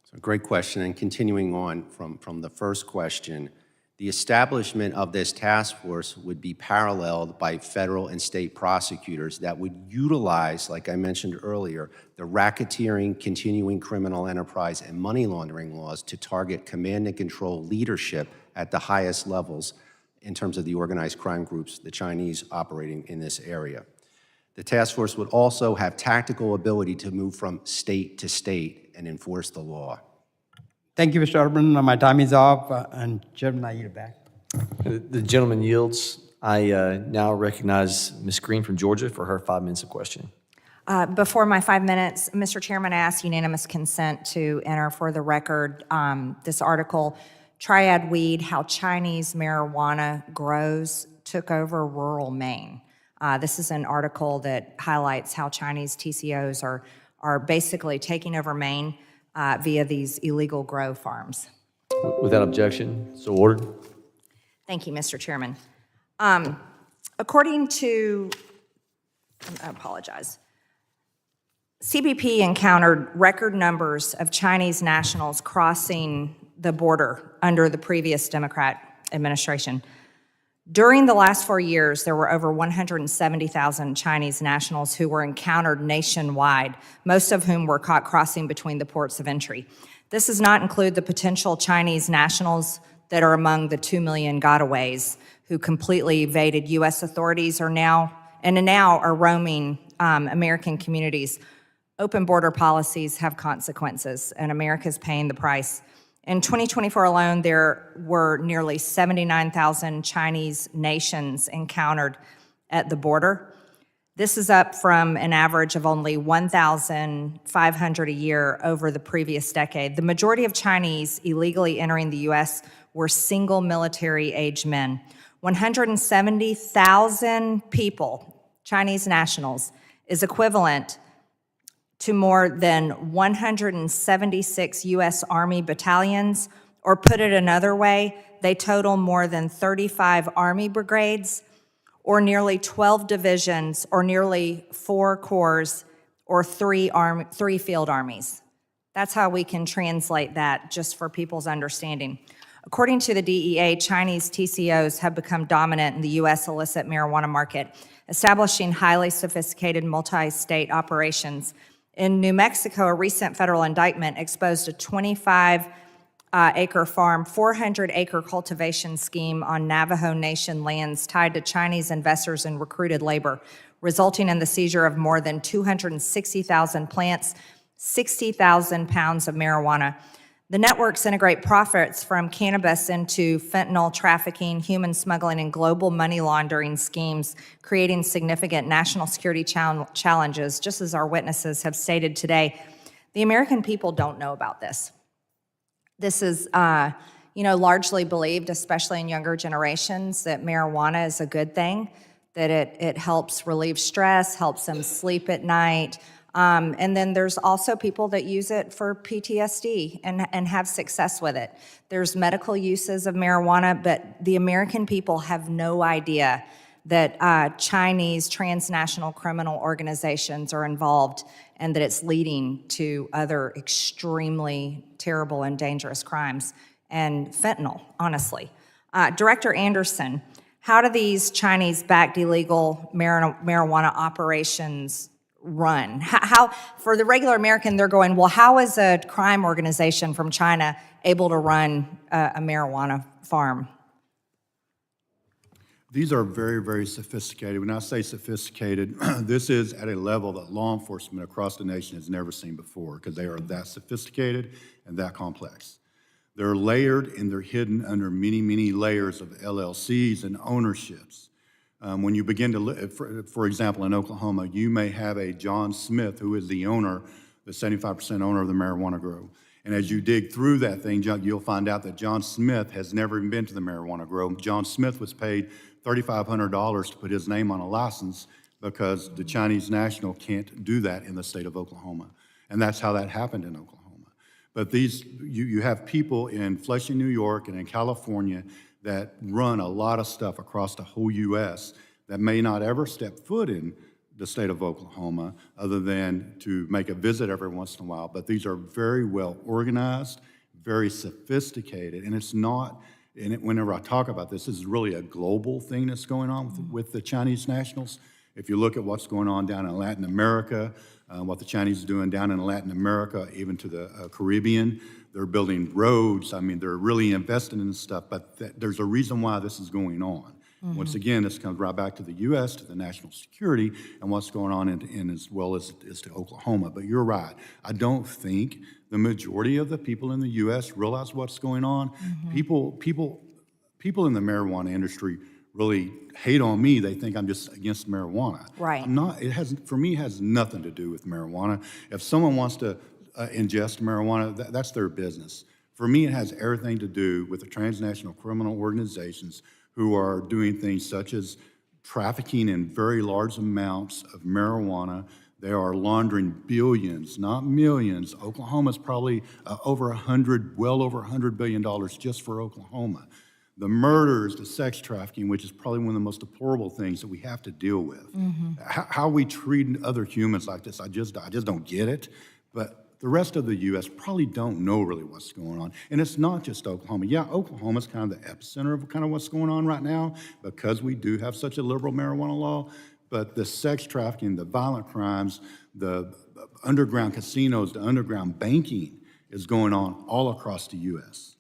So great question, and continuing on from the first question, the establishment of this task force would be paralleled by federal and state prosecutors that would utilize, like I mentioned earlier, the racketeering, continuing criminal enterprise, and money laundering laws to target command and control leadership at the highest levels in terms of the organized crime groups, the Chinese operating in this area. The task force would also have tactical ability to move from state to state and enforce the law. Thank you, Mr. Urban. My time is up, and Chairman, I yield back. The gentleman yields. I now recognize Ms. Green from Georgia for her 5 minutes of questioning. Before my 5 minutes, Mr. Chairman, I ask unanimous consent to enter for the record this article, Triad Weed, How Chinese Marijuana Grows Took Over Rural Maine. This is an article that highlights how Chinese TCOs are basically taking over Maine via these illegal grow farms. Without objection, so ordered. Thank you, Mr. Chairman. According to, I apologize, CBP encountered record numbers of Chinese nationals crossing the border under the previous Democrat administration. During the last 4 years, there were over 170,000 Chinese nationals who were encountered nationwide, most of whom were caught crossing between the ports of entry. This does not include the potential Chinese nationals that are among the 2 million gotaways who completely evaded U.S. authorities are now are roaming American communities. Open border policies have consequences, and America's paying the price. In 2024 alone, there were nearly 79,000 Chinese nations encountered at the border. This is up from an average of only 1,500 a year over the previous decade. The majority of Chinese illegally entering the U.S. were single military-age men. 170,000 people, Chinese nationals, is equivalent to more than 176 U.S. Army battalions, or put it another way, they total more than 35 Army brigades, or nearly 12 divisions, or nearly 4 corps, or 3 field armies. That's how we can translate that, just for people's understanding. According to the DEA, Chinese TCOs have become dominant in the U.S. illicit marijuana market, establishing highly sophisticated multi-state operations. In New Mexico, a recent federal indictment exposed a 25-acre farm, 400-acre cultivation scheme on Navajo Nation lands tied to Chinese investors and recruited labor, resulting in the seizure of more than 260,000 plants, 60,000 pounds of marijuana. The networks integrate profits from cannabis into fentanyl trafficking, human smuggling, and global money laundering schemes, creating significant national security challenges, just as our witnesses have stated today. The American people don't know about this. This is, largely believed, especially in younger generations, that marijuana is a good thing, that it helps relieve stress, helps them sleep at night. And then there's also people that use it for PTSD and have success with it. There's medical uses of marijuana, but the American people have no idea that Chinese transnational criminal organizations are involved and that it's leading to other extremely terrible and dangerous crimes, and fentanyl, honestly. Director Anderson, how do these Chinese-backed illegal marijuana operations run? How, for the regular American, they're going, well, how is a crime organization from China able to run a marijuana farm? These are very, very sophisticated. When I say sophisticated, this is at a level that law enforcement across the nation has never seen before, because they are that sophisticated and that complex. They're layered and they're hidden under many, many layers of LLCs and ownerships. When you begin to look, for example, in Oklahoma, you may have a John Smith, who is the owner, the 75% owner of the marijuana grow. And as you dig through that thing, you'll find out that John Smith has never even been to the marijuana grow. John Smith was paid $3,500 to put his name on a license because the Chinese national can't do that in the state of Oklahoma. And that's how that happened in Oklahoma. But you have people in Flushing, New York and in California that run a lot of stuff across the whole U.S. that may not ever step foot in the state of Oklahoma other than to make a visit every once in a while. But these are very well organized, very sophisticated, and it's not, whenever I talk about this is really a global thing that's going on with the Chinese nationals. If you look at what's going on down in Latin America, what the Chinese are doing down in Latin America, even to the Caribbean, they're building roads. I mean, they're really investing in this stuff, but there's a reason why this is going on. Once again, this comes right back to the U.S., to the national security, and what's going on in as well as to Oklahoma. But you're right. I don't think the majority of the people in the U.S. realize what's going on. People in the marijuana industry really hate on me. They think I'm just against marijuana. Right. I'm not. For me, it has nothing to do with marijuana. If someone wants to ingest marijuana, that's their business. For me, it has everything to do with the transnational criminal organizations who are doing things such as trafficking in very large amounts of marijuana. They are laundering billions, not millions. Oklahoma's probably well over $100 billion just for Oklahoma. The murders, the sex trafficking, which is probably one of the most deplorable things that we have to deal with. How we treat other humans like this, I just don't get it. But the rest of the U.S. probably don't know really what's going on. And it's not just Oklahoma. Yeah, Oklahoma's kind of the epicenter of kind of what's going on right now because we do have such a liberal marijuana law. But the sex trafficking, the violent crimes, the underground casinos, the underground banking is going on all across the U.S.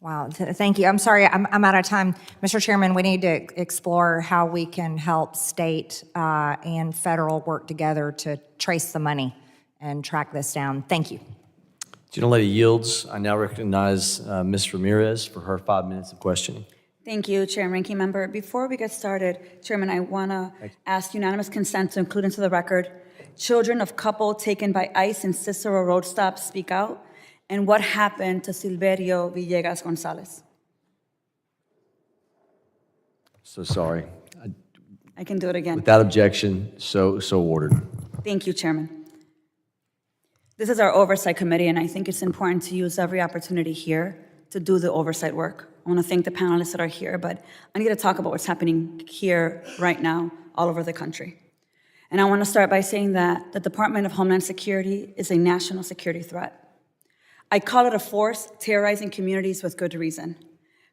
Wow, thank you. I'm sorry, I'm out of time. Mr. Chairman, we need to explore how we can help state and federal work together to trace the money and track this down. Thank you. Gentlelady yields. I now recognize Ms. Ramirez for her 5 minutes of questioning. Thank you, Chair and Ranking Member. Before we get started, Chairman, I want to ask unanimous consent to include into the record children of couple taken by ICE in Cicero Road Stop speak out, and what happened to Silverio Villegas Gonzalez. So sorry. I can do it again. Without objection, so ordered. Thank you, Chairman. This is our oversight committee, and I think it's important to use every opportunity here to do the oversight work. I want to thank the panelists that are here, but I need to talk about what's happening here right now all over the country. And I want to start by saying that the Department of Homeland Security is a national security threat. I call it a force terrorizing communities with good reason.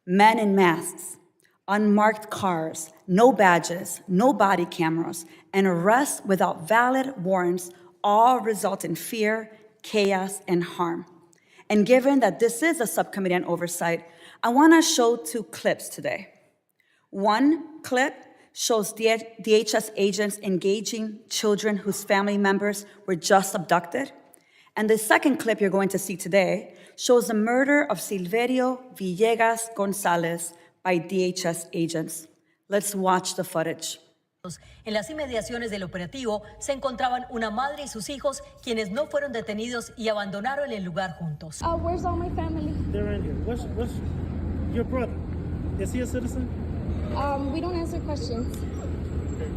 Men in masks, unmarked cars, no badges, no body cameras, and arrests without valid warrants all result in fear, chaos, and harm. And given that this is a subcommittee on oversight, I want to show 2 clips today. One clip shows DHS agents engaging children whose family members were just abducted. And the second clip you're going to see today shows the murder of Silverio Villegas Gonzalez by DHS agents. Let's watch the footage. En las inmediaciones del operativo se encontraban una madre y sus hijos, quienes no fueron detenidos y abandonaron el lugar juntos. Where's all my family? They're in here. What's your brother? Is he a citizen? We don't answer questions.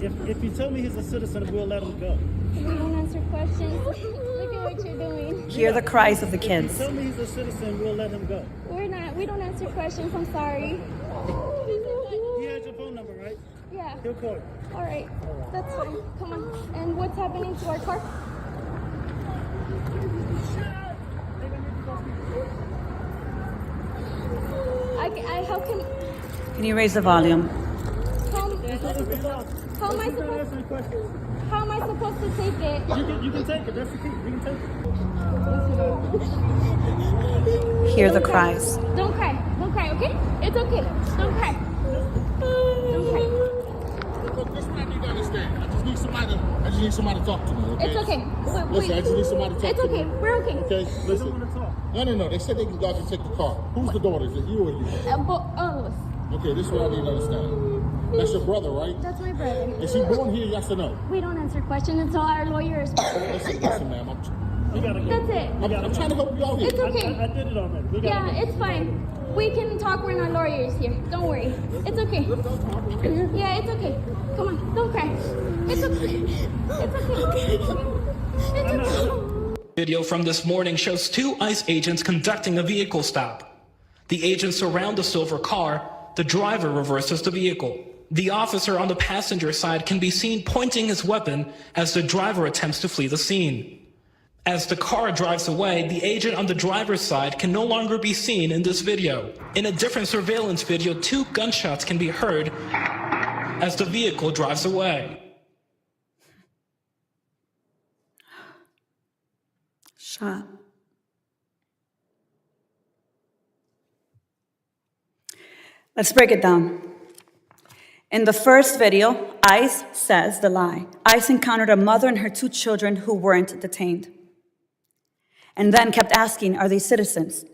If you tell me he's a citizen, we'll let him go. We don't answer questions. Look at what you're doing. Hear the cries of the kids. If you tell me he's a citizen, we'll let him go. We don't answer questions. I'm sorry. He has your phone number, right? Yeah. He'll call you. All right. That's fine. Come on. And what's happening to our car? How Can you raise the volume? how am I supposed to take it? You can take it. That's the key. You can take it. Hear the cries. Don't cry. Don't cry, okay? It's okay. Don't cry. Don't cry. Look, this is what I need to understand. I just need somebody to talk to me, okay? It's okay. Listen, I just need somebody to talk It's to me. okay. We're okay. Okay, listen. No. They said they can go out and take the car. Who's the daughter? Is it you or you? All of us. Okay, this is what I need to understand. That's your brother, right? That's my brother. Is he born here, yes or no? We don't answer questions until our lawyers. Listen, ma'am. That's it. I'm trying to help you out here. It's okay. I did it already. We Yeah, gotta it's fine. We can talk when our lawyer is here. Don't worry. It's okay. Yeah, it's okay. Come on, don't cry. It's okay. It's okay. It's okay. Video from this morning shows two ICE agents conducting a vehicle stop. The agents surround the silver car. The driver reverses the vehicle. The officer on the passenger side can be seen pointing his weapon as the driver attempts to flee the scene. As the car drives away, the agent on the driver's side can no longer be seen in this video. In a different surveillance video, 2 gunshots can be heard as the vehicle drives away. Shot. Let's break it down. In the first video, ICE says the lie. ICE encountered a mother and her 2 children who weren't detained. And then kept asking, are they citizens?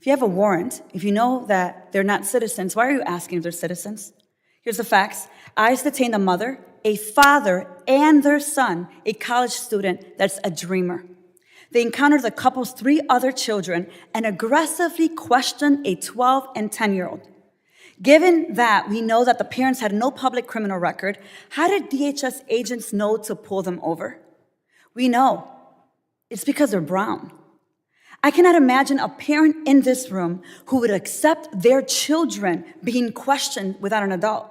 If you have a warrant, if you know that they're not citizens, why are you asking if they're citizens? Here's the facts. ICE detained a mother, a father, and their son, a college student that's a dreamer. They encountered the couple's 3 other children and aggressively questioned a 12 and 10-year-old. Given that we know that the parents had no public criminal record, how did DHS agents know to pull them over? We know. It's because they're brown. I cannot imagine a parent in this room who would accept their children being questioned without an adult.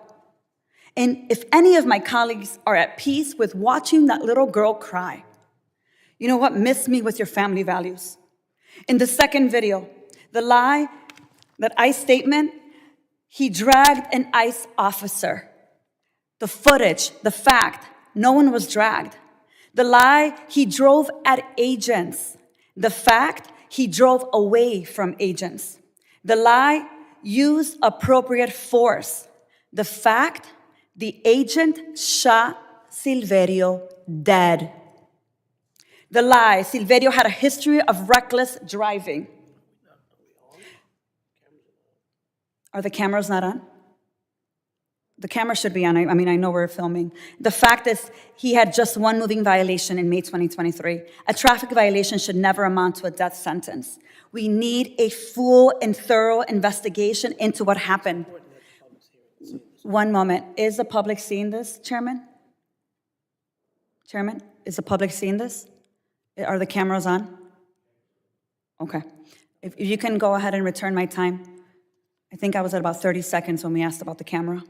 And if any of my colleagues are at peace with watching that little girl cry, you know what? Miss me with your family values. In the second video, the lie, that ICE statement, he dragged an ICE officer. The footage, the fact, no one was dragged. The lie, he drove at agents. The fact, he drove away from agents. The lie, used appropriate force. The fact, the agent shot Silverio dead. The lie, Silverio had a history of reckless driving. Are the cameras not on? The camera should be on. I mean, I know we're filming. The fact is, he had just 1 moving violation in May 2023. A traffic violation should never amount to a death sentence. We need a full and thorough investigation into what happened. One moment. Is the public seeing this, Chairman? Chairman, is the public seeing this? Are the cameras on? Okay. If you can go ahead and return my time. I think I was at about 30 seconds when we asked about the camera.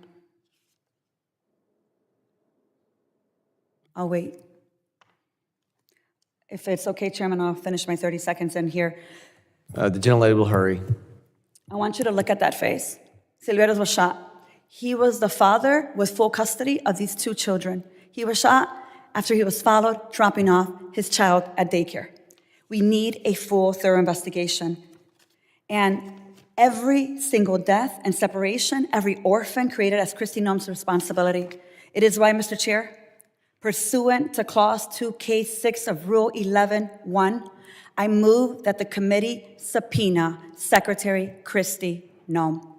I'll wait. If it's okay, Chairman, I'll finish my 30 seconds in here. The gentlelady will hurry. I want you to look at that face. Silverio was shot. He was the father with full custody of these 2 children. He was shot after he was followed, dropping off his child at daycare. We need a full, thorough investigation. And every single death and separation, every orphan created as Kristi Noem's responsibility. It is why, Mr. Chair, pursuant to Clause 2K6 of Rule 11.1, I move that the committee subpoena Secretary Kristi Noem.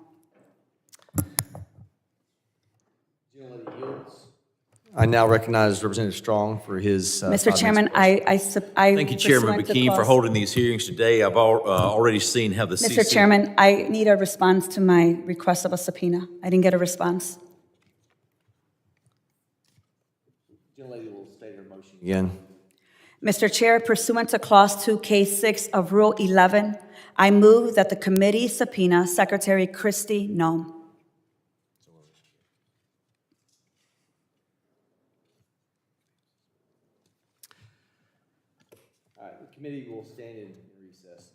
I now recognize Representative Strong for his... Mr. Chairman, I Thank you, Chairman pursuant to McKean, for clause- holding these hearings today. I've already seen how the CC... Mr. Chairman, I need a response to my request of a subpoena. I didn't get a response. Gentlelady will state her motion again. Mr. Chair, pursuant to Clause 2K6 of Rule 11, I move that the committee subpoena Secretary Kristi Noem. All right, the committee will stand in recess.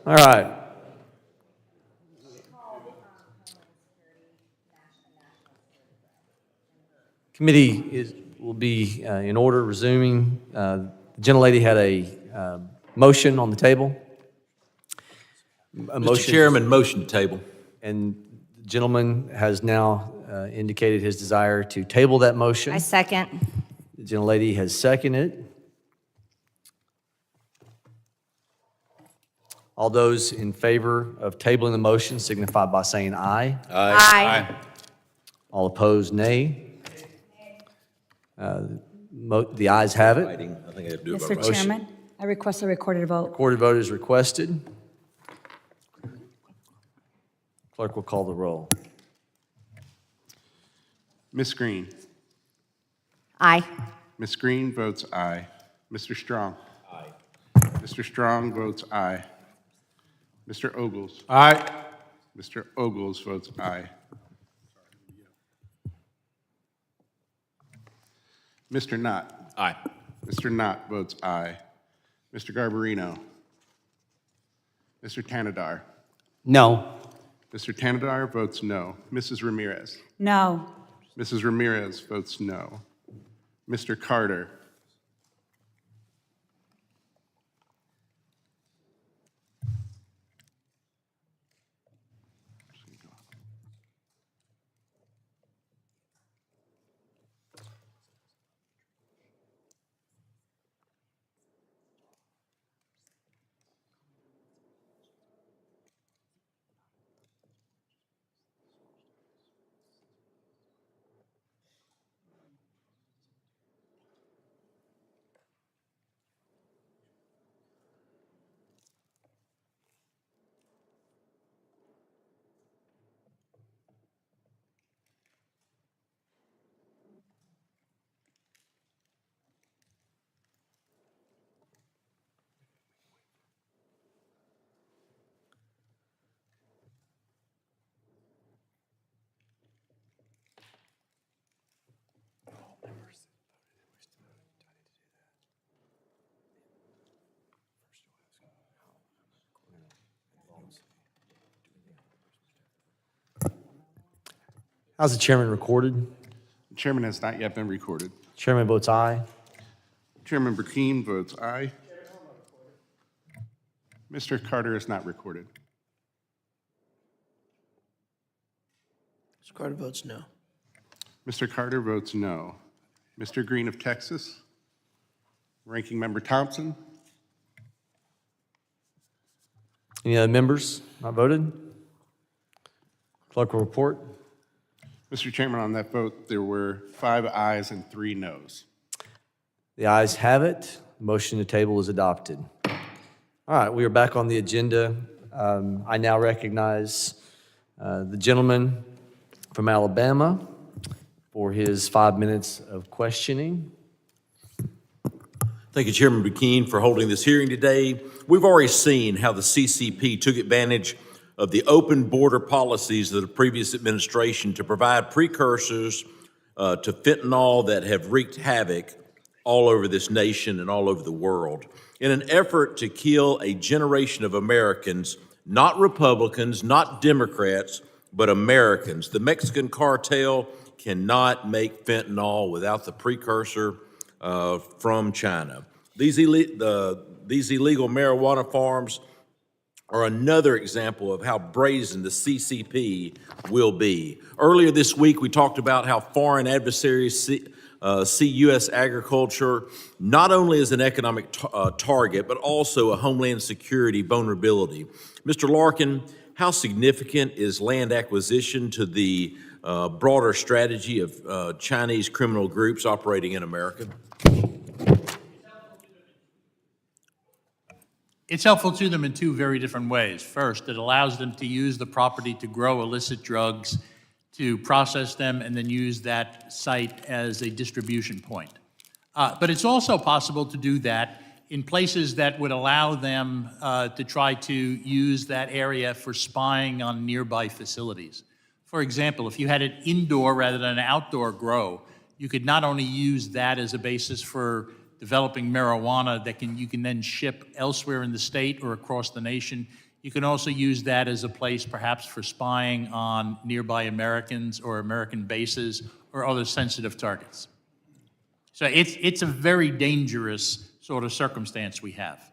All right. Will be in order, resuming. The gentlelady had a motion on the table. Mr. Chairman, motion to table. And the gentleman has now indicated his desire to table that motion. I second. The gentlelady has seconded. All those in favor of tabling the motion signify by saying aye. Aye. All opposed, nay. The ayes have it. I think I have to do it by Mr. motion. Chairman, I request a recorded vote. Recorded vote is requested. Clerk will call the roll. Ms. Green. Aye. Ms. Green votes aye. Mr. Strong. Aye. Mr. Strong votes aye. Mr. Ogles. Aye. Mr. Ogles votes aye. Mr. Knott. Aye. Mr. Knott votes aye. Mr. Garbarino. Mr. Tanadar. No. Mr. Tanadar votes no. Mrs. Ramirez. No. Mrs. Ramirez votes no. Mr. Carter. How's the chairman recorded? The chairman has not yet been recorded. Chairman votes aye. Chairman Burkeen votes aye. Mr. Carter is not recorded. Mr. Carter votes no. Mr. Carter votes no. Mr. Green of Texas. Ranking Member Thompson. Any other members not voted? Clerk will report. Mr. Chairman, on that vote, there were 5 ayes and 3 noes. The ayes have it. Motion to table is adopted. All right, we are back on the agenda. I now recognize the gentleman from Alabama for his 5 minutes of questioning. Thank you, Chairman Burkeen, for holding this hearing today. We've already seen how the CCP took advantage of the open border policies of the previous administration to provide precursors to fentanyl that have wreaked havoc all over this nation and all over the world. In an effort to kill a generation of Americans, not Republicans, not Democrats, but Americans, the Mexican cartel cannot make fentanyl without the precursor from China. These illegal marijuana farms are another example of how brazen the CCP will be. Earlier this week, we talked about how foreign adversaries see U.S. agriculture not only as an economic target, but also a homeland security vulnerability. Mr. Larkin, how significant is land acquisition to the broader strategy of Chinese criminal groups operating in America? It's helpful to them in 2 very different ways. First, it allows them to use the property to grow illicit drugs, to process them, and then use that site as a distribution point. But it's also possible to do that in places that would allow them to try to use that area for spying on nearby facilities. For example, if you had an indoor rather than an outdoor grow, you could not only use that as a basis for developing marijuana that you can then ship elsewhere in the state or across the nation, You can also use that as a place perhaps for spying on nearby Americans or American bases or other sensitive targets. So it's a very dangerous sort of circumstance we have.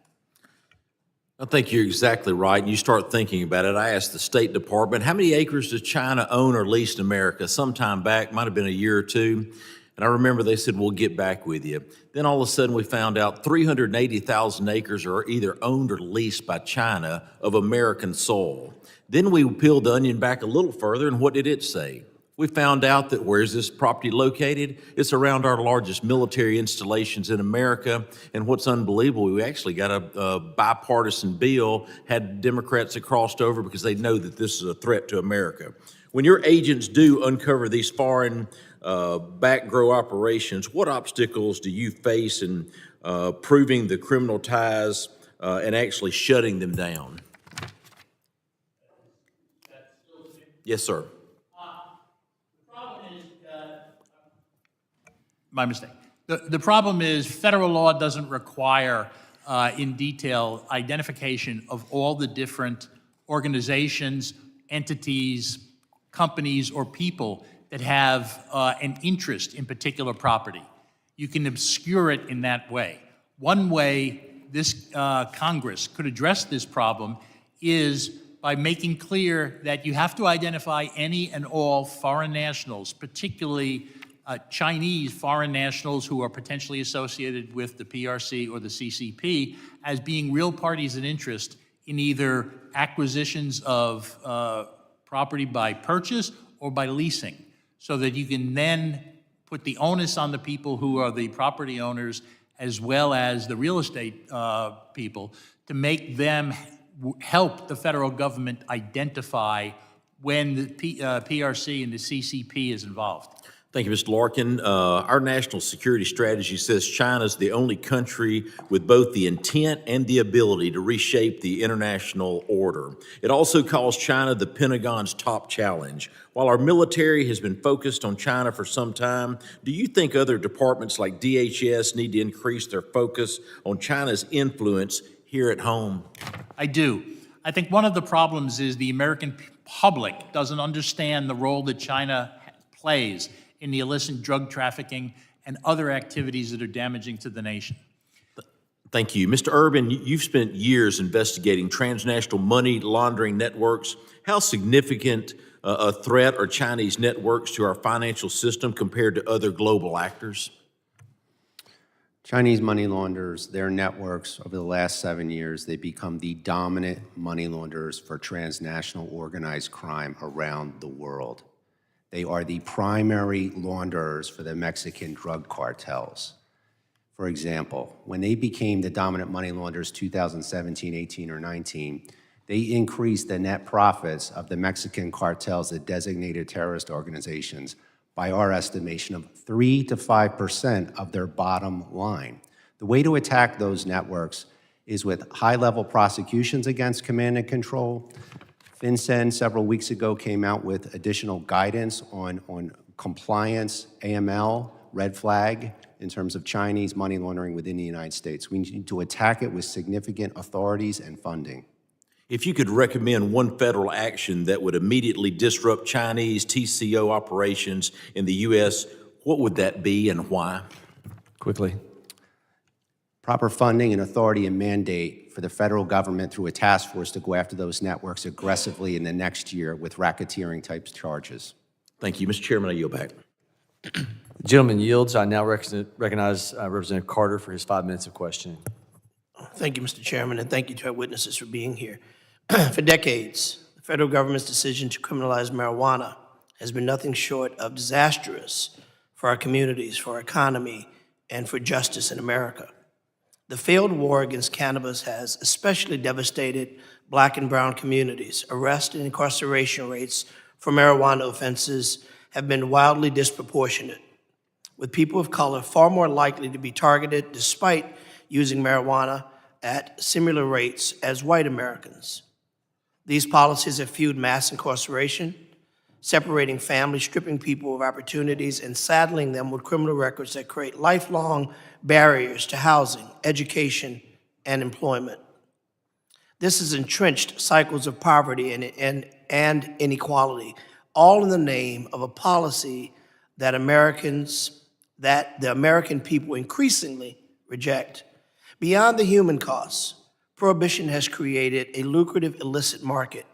I think you're exactly right. And you start thinking about it. I asked the State Department, how many acres does China own or lease in America? Some time back, might have been a year or two. And I remember they said, we'll get back with you. Then all of a sudden we found out 380,000 acres are either owned or leased by China of American soil. Then we peeled the onion back a little further, and what did it say? We found out that where is this property located? It's around our largest military installations in America. And what's unbelievable, we actually got a bipartisan bill, had Democrats that crossed over because they know that this is a threat to America. When your agents do uncover these foreign back grow operations, what obstacles do you face in proving the criminal ties and actually shutting them down? Yes, sir. My mistake. The problem is federal law doesn't require in detail identification of all the different organizations, entities, companies, or people that have an interest in particular property. You can obscure it in that way. One way this Congress could address this problem is by making clear that you have to identify any and all foreign nationals, particularly Chinese foreign nationals who are potentially associated with the PRC or the CCP as being real parties in interest in either acquisitions of property by purchase or by leasing, so that you can then put the onus on the people who are the property owners as well as the real estate people to make them help the federal government identify when the PRC and the CCP is involved. Thank you, Mr. Larkin. Our national security strategy says China is the only country with both the intent and the ability to reshape the international order. It also calls China the Pentagon's top challenge. While our military has been focused on China for some time, do you think other departments like DHS need to increase their focus on China's influence here at home? I do. I think one of the problems is the American public doesn't understand the role that China plays in the illicit drug trafficking and other activities that are damaging to the nation. Thank you. Mr. Urban, you've spent years investigating transnational money laundering networks. How significant a threat are Chinese networks to our financial system compared to other global actors? Chinese money launderers, their networks, over the last 7 years, they've become the dominant money launderers for transnational organized crime around the world. They are the primary launderers for the Mexican drug cartels. For example, when they became the dominant money launderers 2017, 18, or 19, they increased the net profits of the Mexican cartels, the designated terrorist organizations, by our estimation of 3 to 5% of their bottom line. The way to attack those networks is with high-level prosecutions against command and control. FinCEN several weeks ago came out with additional guidance on compliance, AML, red flag, in terms of Chinese money laundering within the United States. We need to attack it with significant authorities and funding. If you could recommend one federal action that would immediately disrupt Chinese TCO operations in the U.S., what would that be and why? Quickly. Proper funding and authority and mandate for the federal government through a task force to go after those networks aggressively in the next year with racketeering type charges. Thank you. Mr. Chairman, I yield back. The gentleman yields. I now recognize Representative Carter for his 5 minutes of questioning. Thank you, Mr. Chairman, and thank you to our witnesses for being here. For decades, the federal government's decision to criminalize marijuana has been nothing short of disastrous for our communities, for our economy, and for justice in America. The failed war against cannabis has especially devastated Black and brown communities. Arrest and incarceration rates for marijuana offenses have been wildly disproportionate, with people of color far more likely to be targeted despite using marijuana at similar rates as white Americans. These policies have fueled mass incarceration, separating families, stripping people of opportunities, and saddling them with criminal records that create lifelong barriers to housing, education, and employment. This has entrenched cycles of poverty and inequality, all in the name of a policy that the American people increasingly reject. Beyond the human costs, prohibition has created a lucrative illicit market.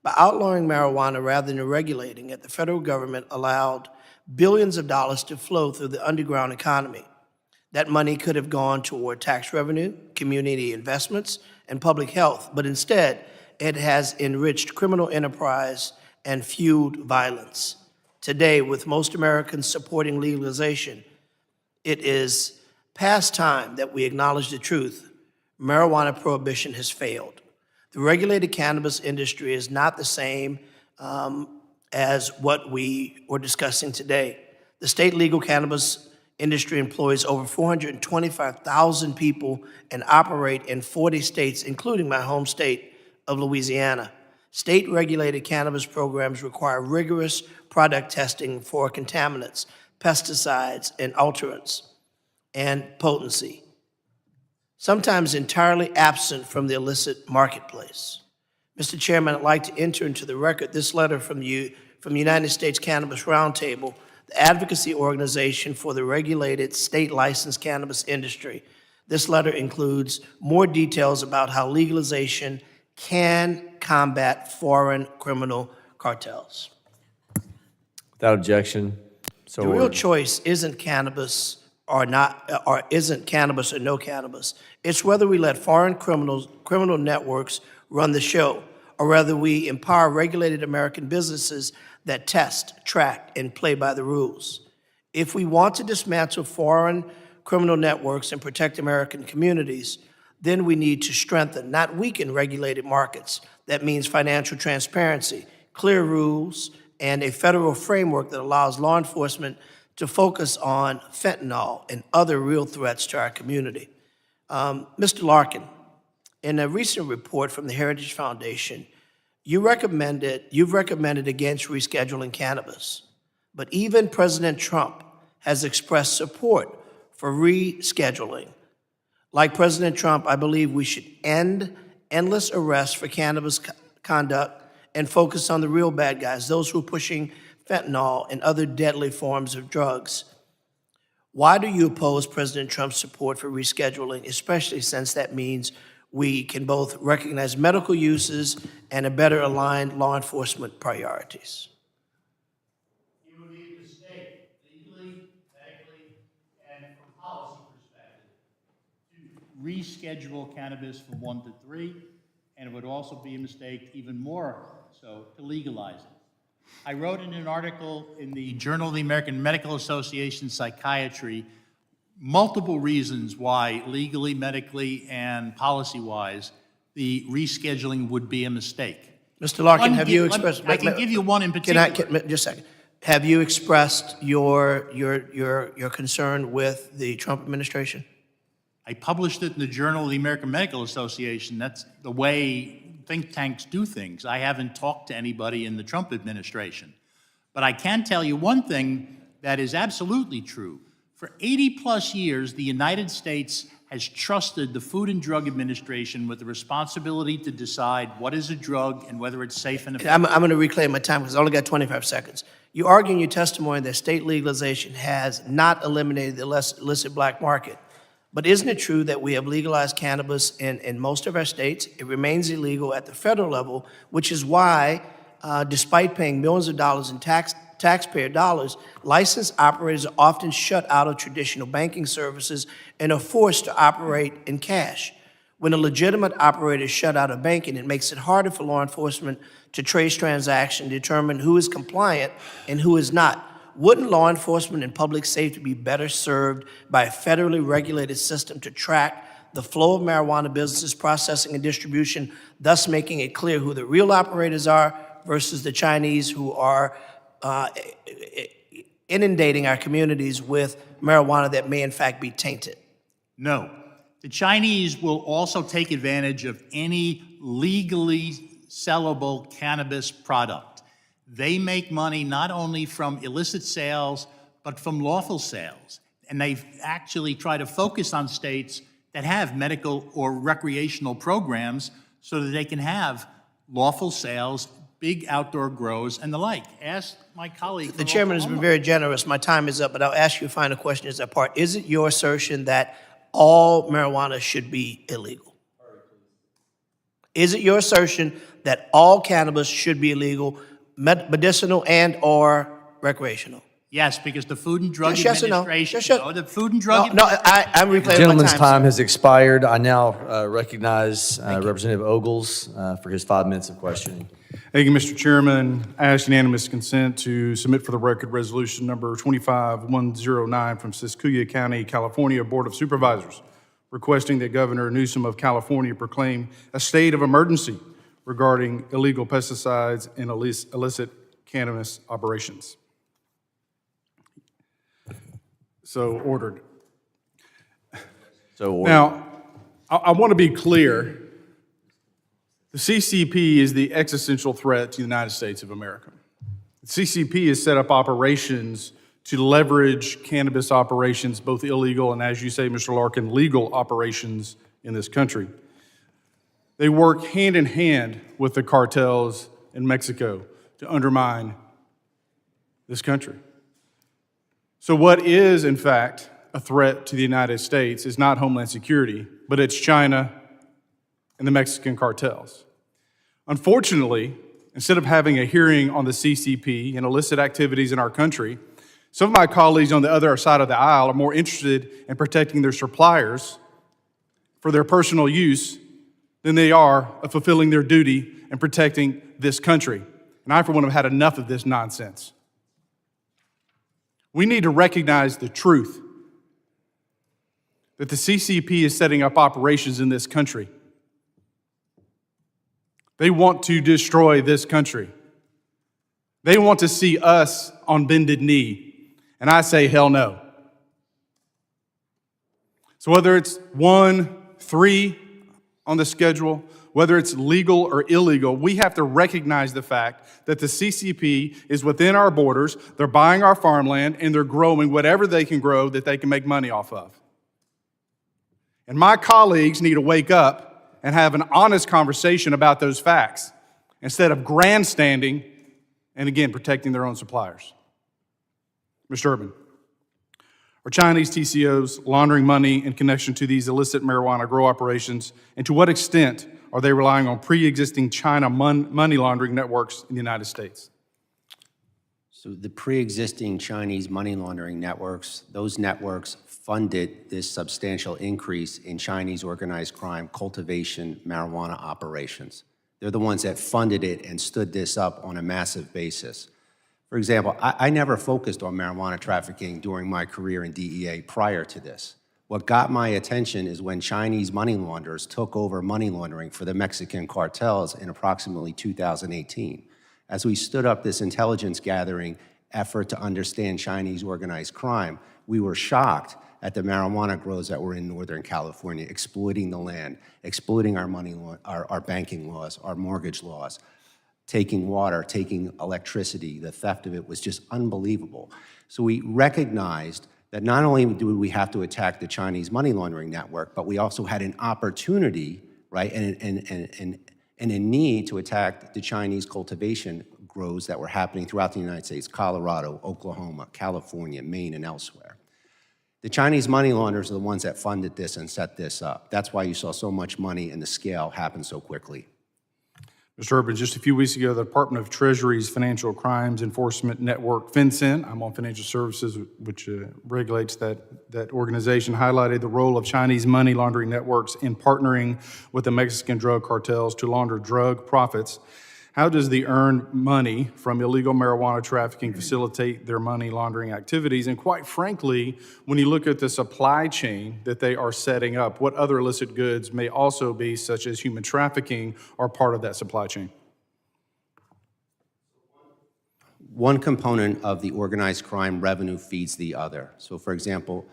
By outlawing marijuana rather than regulating it, the federal government allowed billions of dollars to flow through the underground economy. That money could have gone toward tax revenue, community investments, and public health, but instead, it has enriched criminal enterprise and fueled violence. Today, with most Americans supporting legalization, it is past time that we acknowledge the truth. Marijuana prohibition has failed. The regulated cannabis industry is not the same as what we were discussing today. The state legal cannabis industry employs over 425,000 people and operate in 40 states, including my home state of Louisiana. State-regulated cannabis programs require rigorous product testing for contaminants, pesticides, and alterants, and potency, sometimes entirely absent from the illicit marketplace. Mr. Chairman, I'd like to enter into the record this letter from the United States Cannabis Roundtable, the advocacy organization for the regulated state-licensed cannabis industry. This letter includes more details about how legalization can combat foreign criminal cartels. Without objection, so The real ordered. choice isn't cannabis or not, or isn't cannabis or no cannabis. It's whether we let foreign criminal networks run the show, or whether we empower regulated American businesses that test, track, and play by the rules. If we want to dismantle foreign criminal networks and protect American communities, then we need to strengthen, not weaken, regulated markets. That means financial transparency, clear rules, and a federal framework that allows law enforcement to focus on fentanyl and other real threats to our community. Mr. Larkin, in a recent report from the Heritage Foundation, you've recommended against rescheduling cannabis, but even President Trump has expressed support for rescheduling. Like President Trump, I believe we should end endless arrests for cannabis conduct and focus on the real bad guys, those who are pushing fentanyl and other deadly forms of drugs. Why do you oppose President Trump's support for rescheduling, especially since that means we can both recognize medical uses and a better aligned law enforcement priorities? You would need the state, legally, medically, and from policy perspective, to reschedule cannabis from 1 to 3, and it would also be a mistake, even more so, to legalize it. I wrote in an article in the Journal of the American Medical Association Psychiatry multiple reasons why legally, medically, and policy-wise, the rescheduling would be a mistake. Mr. Larkin, have you expressed... I can give you one in particular. Just a second. Have you expressed your concern with the Trump administration? I published it in the Journal of the American Medical Association. That's the way think tanks do things. I haven't talked to anybody in the Trump administration. But I can tell you one thing that is absolutely true. For 80-plus years, the United States has trusted the Food and Drug Administration with the responsibility to decide what is a drug and whether it's safe and effective. I'm going to reclaim my time because I only got 25 seconds. You argue in your testimony that state legalization has not eliminated the illicit black market. But isn't it true that we have legalized cannabis in most of our states? It remains illegal at the federal level, which is why, despite paying millions of dollars in taxpayer dollars, licensed operators are often shut out of traditional banking services and are forced to operate in cash. When a legitimate operator is shut out of banking, it makes it harder for law enforcement to trace transactions, determine who is compliant and who is not. Wouldn't law enforcement and public safety be better served by a federally regulated system to track the flow of marijuana businesses, processing, and distribution, thus making it clear who the real operators are versus the Chinese who are inundating our communities with marijuana that may in fact be tainted? No. The Chinese will also take advantage of any legally sellable cannabis product. They make money not only from illicit sales, but from lawful sales. And they actually try to focus on states that have medical or recreational programs so that they can have lawful sales, big outdoor grows, and the like. Ask my colleague. The chairman has been very generous. My time is up, but I'll ask you a final question as that part. Is it your assertion that all marijuana should be illegal? Is it your assertion that all cannabis should be illegal, medicinal and/or recreational? Yes, because the Food and Drug Just yes or no? Administration. Just yes. No, the Food and Drug. No, I'm replaying my Gentleman's time. time has expired. I now recognize Representative Ogles for his 5 minutes of questioning. Thank you, Mr. Chairman. I ask unanimous consent to submit for the record resolution number 25109 from Siskiyou County, California Board of Supervisors, requesting that Governor Newsom of California proclaim a state of emergency regarding illegal pesticides and illicit cannabis operations. So ordered. So ordered. Now, I want to be clear. The CCP is the existential threat to the United States of America. The CCP has set up operations to leverage cannabis operations, both illegal and, as you say, Mr. Larkin, legal operations in this country. They work hand in hand with the cartels in Mexico to undermine this country. So what is, in fact, a threat to the United States is not Homeland Security, but it's China and the Mexican cartels. Unfortunately, instead of having a hearing on the CCP and illicit activities in our country, some of my colleagues on the other side of the aisle are more interested in protecting their suppliers for their personal use than they are of fulfilling their duty and protecting this country. And I, for one, have had enough of this nonsense. We need to recognize the truth that the CCP is setting up operations in this country. They want to destroy this country. They want to see us on bended knee. And I say, hell no. So whether it's 1, 3 on the schedule, whether it's legal or illegal, we have to recognize the fact that the CCP is within our borders, they're buying our farmland, and they're growing whatever they can grow that they can make money off of. And my colleagues need to wake up and have an honest conversation about those facts instead of grandstanding and, again, protecting their own suppliers. Mr. Urban, are Chinese TCOs laundering money in connection to these illicit marijuana grow operations, and to what extent are they relying on pre-existing China money laundering networks in the United States? So the pre-existing Chinese money laundering networks, those networks funded this substantial increase in Chinese organized crime cultivation marijuana operations. They're the ones that funded it and stood this up on a massive basis. For example, I never focused on marijuana trafficking during my career in DEA prior to this. What got my attention is when Chinese money launderers took over money laundering for the Mexican cartels in approximately 2018. As we stood up this intelligence gathering effort to understand Chinese organized crime, we were shocked at the marijuana grows that were in Northern California, exploiting the land, exploiting our money, our banking laws, our mortgage laws, taking water, taking electricity. The theft of it was just unbelievable. So we recognized that not only do we have to attack the Chinese money laundering network, but we also had an opportunity, right, and a need to attack the Chinese cultivation grows that were happening throughout the United States, Colorado, Oklahoma, California, Maine, and elsewhere. The Chinese money launderers are the ones that funded this and set this up. That's why you saw so much money and the scale happen so quickly. Mr. Urban, just a few weeks ago, the Department of Treasury's Financial Crimes Enforcement Network, FinCEN, I'm on Financial Services, which regulates that organization, highlighted the role of Chinese money laundering networks in partnering with the Mexican drug cartels to launder drug profits. How does the earned money from illegal marijuana trafficking facilitate their money laundering activities? And quite frankly, when you look at the supply chain that they are setting up, what other illicit goods may also be, such as human trafficking, are part of that supply chain? One component of the organized crime revenue feeds the other. So for example,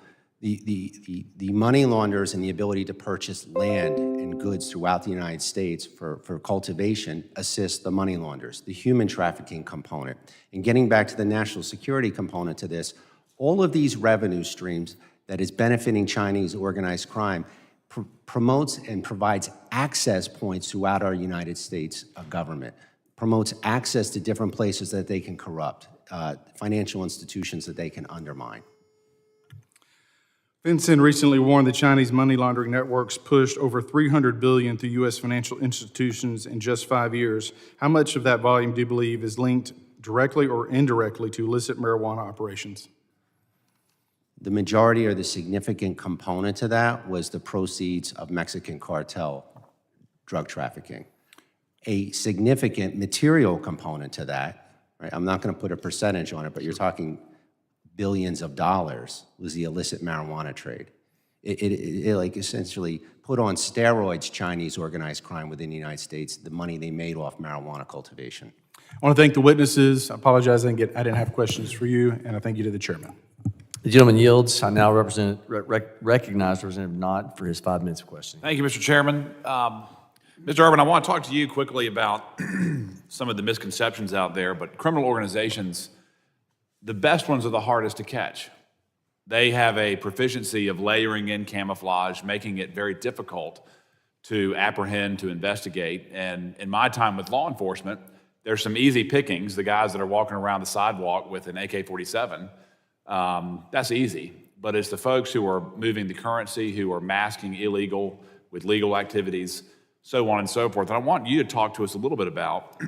the money launderers and the ability to purchase land and goods throughout the United States for cultivation assist the money launderers, the human trafficking component. And getting back to the national security component to this, all of these revenue streams that is benefiting Chinese organized crime promotes and provides access points throughout our United States government, promotes access to different places that they can corrupt, financial institutions that they can undermine. FinCEN recently warned the Chinese money laundering networks pushed over $300 billion through U.S. financial institutions in just 5 years. How much of that volume do you believe is linked directly or indirectly to illicit marijuana operations? The majority or the significant component to that was the proceeds of Mexican cartel drug trafficking. A significant material component to that, right, I'm not going to put a percentage on it, but you're talking billions of dollars, was the illicit marijuana trade. It like essentially put on steroids Chinese organized crime within the United States, the money they made off marijuana cultivation. I want to thank the witnesses. I apologize I didn't have questions for you, and I thank you to the chairman. The gentleman yields. I now recognize Representative Knott for his 5 minutes of questioning. Thank you, Mr. Chairman. Mr. Urban, I want to talk to you quickly about some of the misconceptions out there, but criminal organizations, the best ones are the hardest to catch. They have a proficiency of layering in camouflage, making it very difficult to apprehend, to investigate. And in my time with law enforcement, there's some easy pickings, the guys that are walking around the sidewalk with an AK-47. That's easy, but it's the folks who are moving the currency, who are masking illegal with legal activities, so on and so forth. And I want you to talk to us a little bit about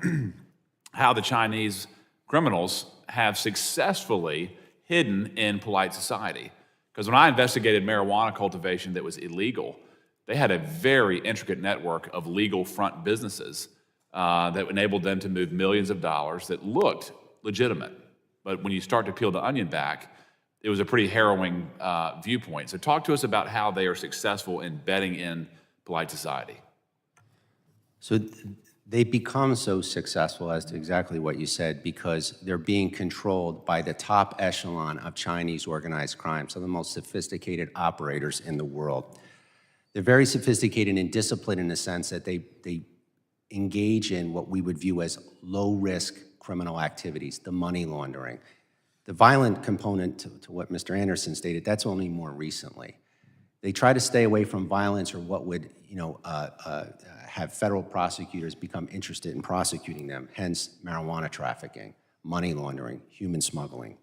how the Chinese criminals have successfully hidden in polite society. Because when I investigated marijuana cultivation that was illegal, they had a very intricate network of legal front businesses that enabled them to move millions of dollars that looked legitimate. But when you start to peel the onion back, it was a pretty harrowing viewpoint. So talk to us about how they are successful in bedding in polite society. So they become so successful as to exactly what you said because they're being controlled by the top echelon of Chinese organized crime, some of the most sophisticated operators in the world. They're very sophisticated and disciplined in the sense that they engage in what we would view as low-risk criminal activities, the money laundering. The violent component to what Mr. Anderson stated, that's only more recently. They try to stay away from violence or what would, have federal prosecutors become interested in prosecuting them, hence marijuana trafficking, money laundering, human smuggling.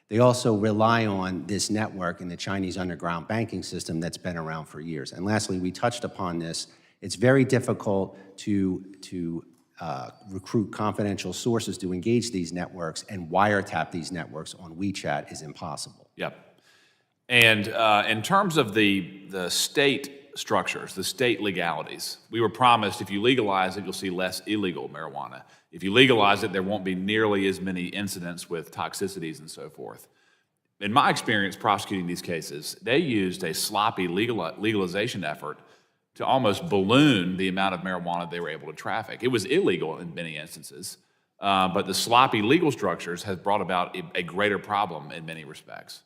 They also rely on this network in the Chinese underground banking system that's been around for years. And lastly, we touched upon this. It's very difficult to recruit confidential sources to engage these networks, and wiretap these networks on WeChat is impossible. Yep. And in terms of the state structures, the state legalities, we were promised if you legalize it, you'll see less illegal marijuana. If you legalize it, there won't be nearly as many incidents with toxicities and so forth. In my experience prosecuting these cases, they used a sloppy legalization effort to almost balloon the amount of marijuana they were able to traffic. It was illegal in many instances, but the sloppy legal structures has brought about a greater problem in many respects.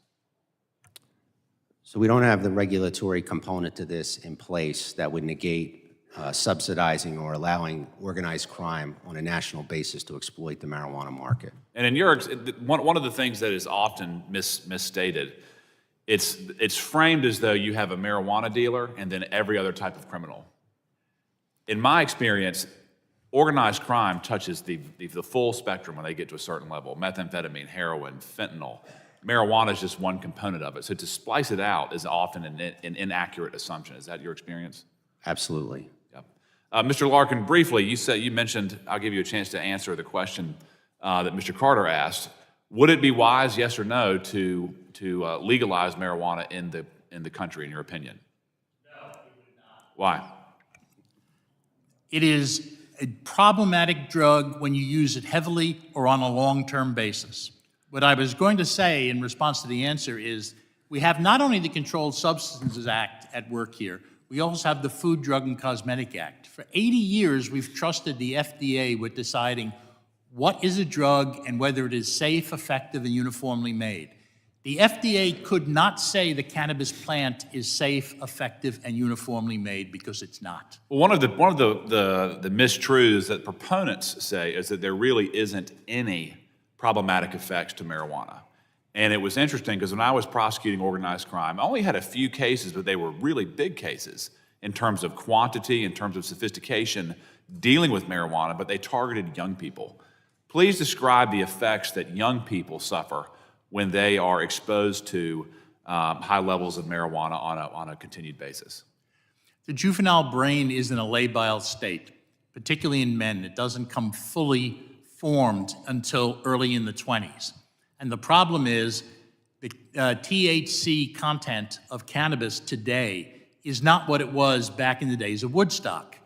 So we don't have the regulatory component to this in place that would negate subsidizing or allowing organized crime on a national basis to exploit the marijuana market. And in your, one of the things that is often misstated, it's framed as though you have a marijuana dealer and then every other type of criminal. In my experience, organized crime touches the full spectrum when they get to a certain level. Methamphetamine, heroin, fentanyl. Marijuana is just one component of it. So to splice it out is often an inaccurate assumption. Is that your experience? Absolutely. Yep. Mr. Larkin, briefly, you mentioned, I'll give you a chance to answer the question that Mr. Carter asked. Would it be wise, yes or no, to legalize marijuana in the country, in your opinion? No, it would not. Why? It is a problematic drug when you use it heavily or on a long-term basis. What I was going to say in response to the answer is we have not only the Controlled Substances Act at work here, we also have the Food, Drug, and Cosmetic Act. For 80 years, we've trusted the FDA with deciding what is a drug and whether it is safe, effective, and uniformly made. The FDA could not say the cannabis plant is safe, effective, and uniformly made because it's not. Well, one of the mistruths that proponents say is that there really isn't any problematic effects to marijuana. And it was interesting because when I was prosecuting organized crime, I only had a few cases, but they were really big cases. in terms of quantity, in terms of sophistication, dealing with marijuana, but they targeted young people. Please describe the effects that young people suffer when they are exposed to high levels of marijuana on a continued basis. The juvenile brain is in a labile state, particularly in men. It doesn't come fully formed until early in the 20s. And the problem is the THC content of cannabis today is not what it was back in the days of Woodstock.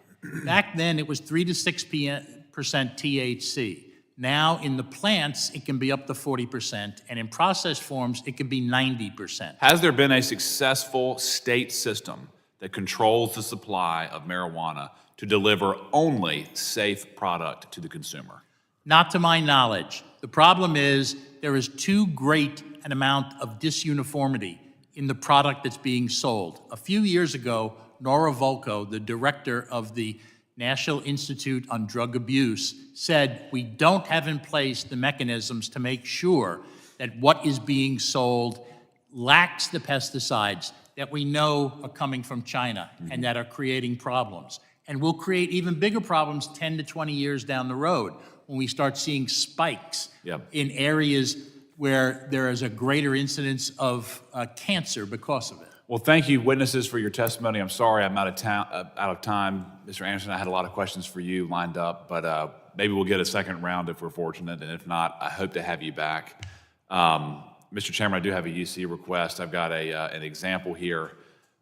Back then, it was 3 to 6% THC. Now, in the plants, it can be up to 40%, and in processed forms, it can be 90%. Has there been a successful state system that controls the supply of marijuana to deliver only safe product to the consumer? Not to my knowledge. The problem is there is too great an amount of disuniformity in the product that's being sold. A few years ago, Nora Volkow, the director of the National Institute on Drug Abuse, said we don't have in place the mechanisms to make sure that what is being sold lacks the pesticides that we know are coming from China and that are creating problems. And will create even bigger problems 10 to 20 years down the road when we start seeing spikes in areas where there is a greater incidence of cancer because of it. Well, thank you, witnesses, for your testimony. I'm sorry I'm out of time. Mr. Anderson, I had a lot of questions for you lined up, but maybe we'll get a second round if we're fortunate, and if not, I hope to have you back. Mr. Chairman, I do have a UC request. I've got an example here.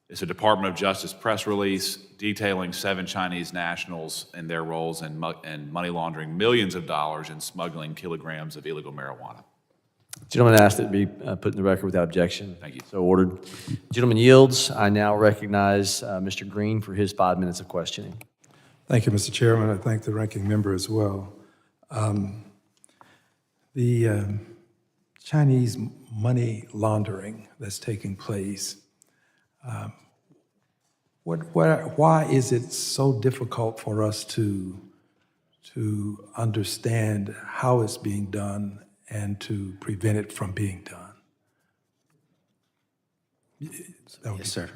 It's a Department of Justice press release detailing 7 Chinese nationals and their roles in money laundering millions of dollars and smuggling kilograms of illegal marijuana. Gentleman asked that it be put in the record without objection. Thank you. So ordered. Gentleman yields. I now recognize Mr. Green for his 5 minutes of questioning. Thank you, Mr. Chairman. I thank the ranking member as well. The Chinese money laundering that's taking place, why is it so difficult for us to understand how it's being done and to prevent it from being done? Yes, sir.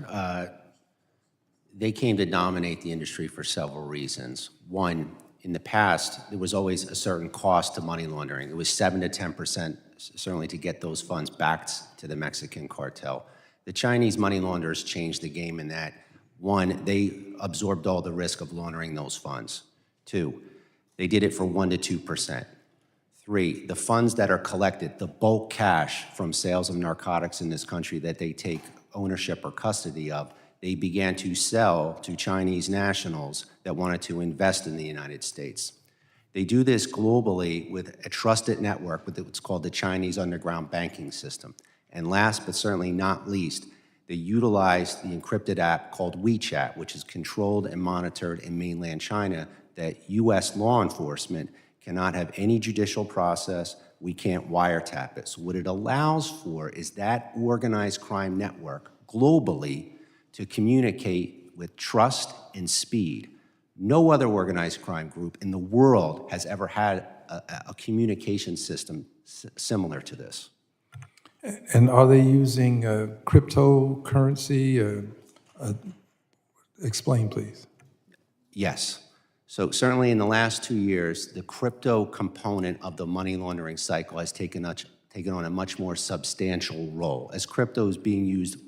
They came to dominate the industry for several reasons. One, in the past, there was always a certain cost to money laundering. It was 7 to 10%, certainly, to get those funds back to the Mexican cartel. The Chinese money launderers changed the game in that, one, they absorbed all the risk of laundering those funds. 2, they did it for 1 to 2%. 3, the funds that are collected, the bulk cash from sales of narcotics in this country that they take ownership or custody of, they began to sell to Chinese nationals that wanted to invest in the United States. They do this globally with a trusted network with what's called the Chinese underground banking system. And last but certainly not least, they utilize the encrypted app called WeChat, which is controlled and monitored in mainland China, that US law enforcement cannot have any judicial process. We can't wiretap it. So what it allows for is that organized crime network globally to communicate with trust and speed. No other organized crime group in the world has ever had a communication system similar to this. And are they using cryptocurrency? Explain, please. Yes. So certainly in the last 2 years, the crypto component of the money laundering cycle has taken on a much more substantial role. As crypto is being used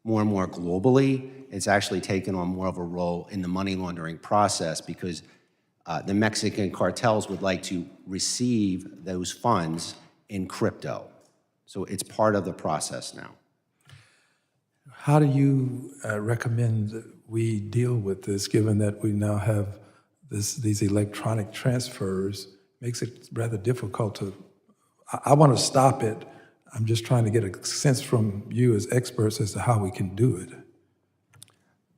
more and more globally, it's actually taken on more of a role in the money laundering process because the Mexican cartels would like to receive those funds in crypto. So it's part of the process now. How do you recommend that we deal with this, given that we now have these electronic transfers? Makes it rather difficult to, I want to stop it. I'm just trying to get a sense from you as experts as to how we can do it.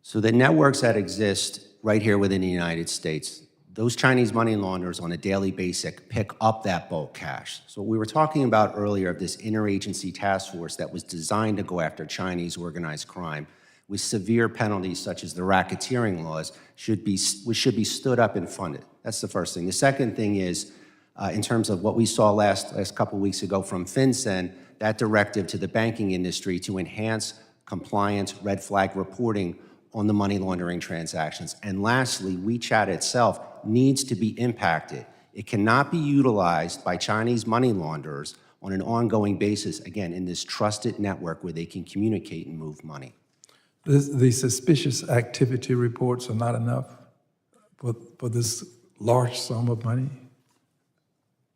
So the networks that exist right here within the United States, those Chinese money launderers on a daily basis pick up that bulk cash. So we were talking about earlier of this interagency task force that was designed to go after Chinese organized crime with severe penalties such as the racketeering laws should be stood up and funded. That's the first thing. The second thing is, in terms of what we saw last couple weeks ago from FinCEN, that directive to the banking industry to enhance compliance, red flag reporting on the money laundering transactions. And lastly, WeChat itself needs to be impacted. It cannot be utilized by Chinese money launderers on an ongoing basis, again, in this trusted network where they can communicate and move money. The suspicious activity reports are not enough for this large sum of money?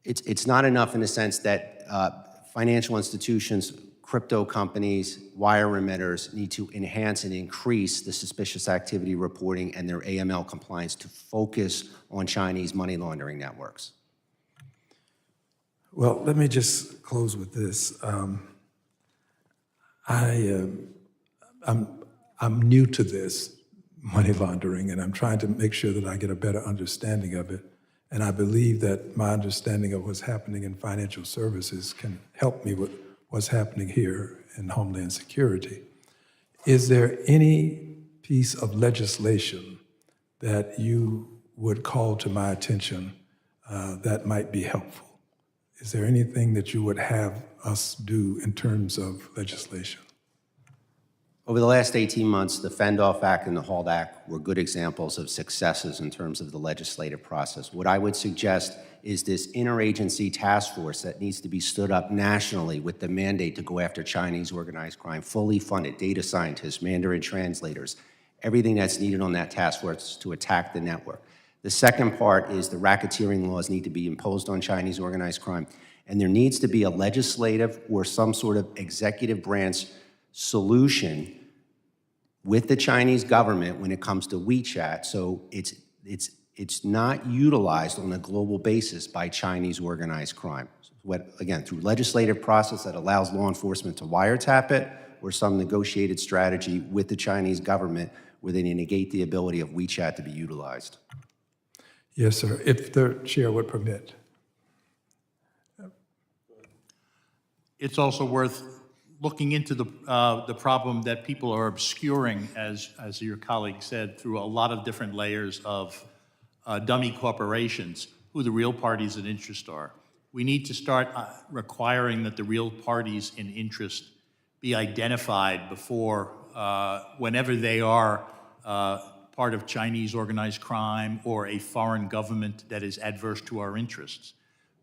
It's not enough in the sense that financial institutions, crypto companies, wire remitters need to enhance and increase the suspicious activity reporting and their AML compliance to focus on Chinese money laundering networks. Well, let me just close with this. I'm new to this money laundering, and I'm trying to make sure that I get a better understanding of it. And I believe that my understanding of what's happening in financial services can help me with what's happening here in Homeland Security. Is there any piece of legislation that you would call to my attention that might be helpful? Is there anything that you would have us do in terms of legislation? Over the last 18 months, the Fendoff Act and the HALT Act were good examples of successes in terms of the legislative process. What I would suggest is this interagency task force that needs to be stood up nationally with the mandate to go after Chinese organized crime, fully funded, data scientists, Mandarin translators, everything that's needed on that task force to attack the network. The second part is the racketeering laws need to be imposed on Chinese organized crime, and there needs to be a legislative or some sort of executive branch solution with the Chinese government when it comes to WeChat, so it's not utilized on a global basis by Chinese organized crime. Again, through legislative process that allows law enforcement to wiretap it, or some negotiated strategy with the Chinese government where they negate the ability of WeChat to be utilized. Yes, sir, if the chair would permit. It's also worth looking into the problem that people are obscuring, as your colleague said, through a lot of different layers of dummy corporations, who the real parties in interest are. We need to start requiring that the real parties in interest be identified before, whenever they are part of Chinese organized crime or a foreign government that is adverse to our interests.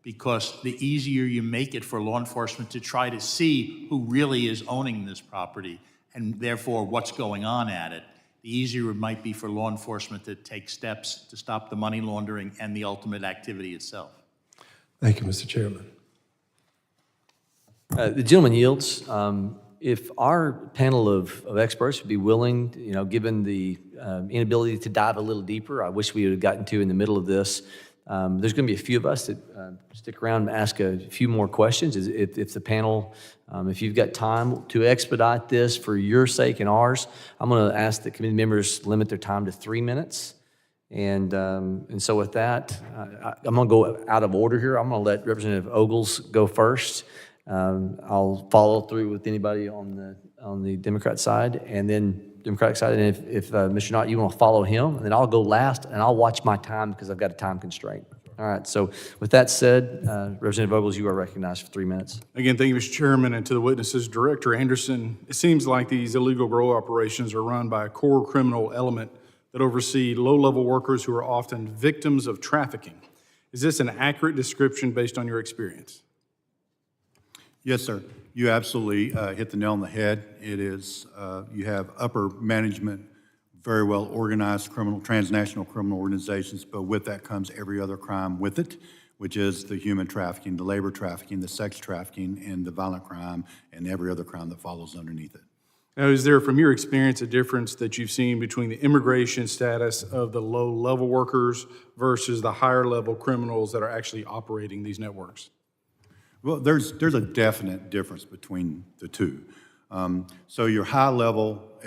Because the easier you make it for law enforcement to try to see who really is owning this property and therefore what's going on at it, the easier it might be for law enforcement to take steps to stop the money laundering and the ultimate activity itself. Thank you, Mr. Chairman. The gentleman yields. If our panel of experts would be willing, given the inability to dive a little deeper, I wish we would have gotten to in the middle of this. There's going to be a few of us that stick around and ask a few more questions. If the panel, if you've got time to expedite this for your sake and ours, I'm going to ask the committee members limit their time to 3 minutes. And so with that, I'm going to go out of order here. I'm going to let Representative Ogles go first. I'll follow through with anybody on the Democrat side, and then Democratic side, and if Mr. Knott, you want to follow him, and then I'll go last, and I'll watch my time because I've got a time constraint. All right, so with that said, Representative Ogles, you are recognized for 3 minutes. Again, thank you, Mr. Chairman, and to the witnesses. Director Anderson, it seems like these illegal grow operations are run by a core criminal element that oversee low-level workers who are often victims of trafficking. Is this an accurate description based on your experience? Yes, sir. You absolutely hit the nail on the head. It is, you have upper management, very well organized transnational criminal organizations, but with that comes every other crime with it, which is the human trafficking, the labor trafficking, the sex trafficking, and the violent crime, and every other crime that follows underneath it. Now, is there, from your experience, a difference that you've seen between the immigration status of the low-level workers versus the higher-level criminals that are actually operating these networks? Well, there's a definite difference between the two. So your high-level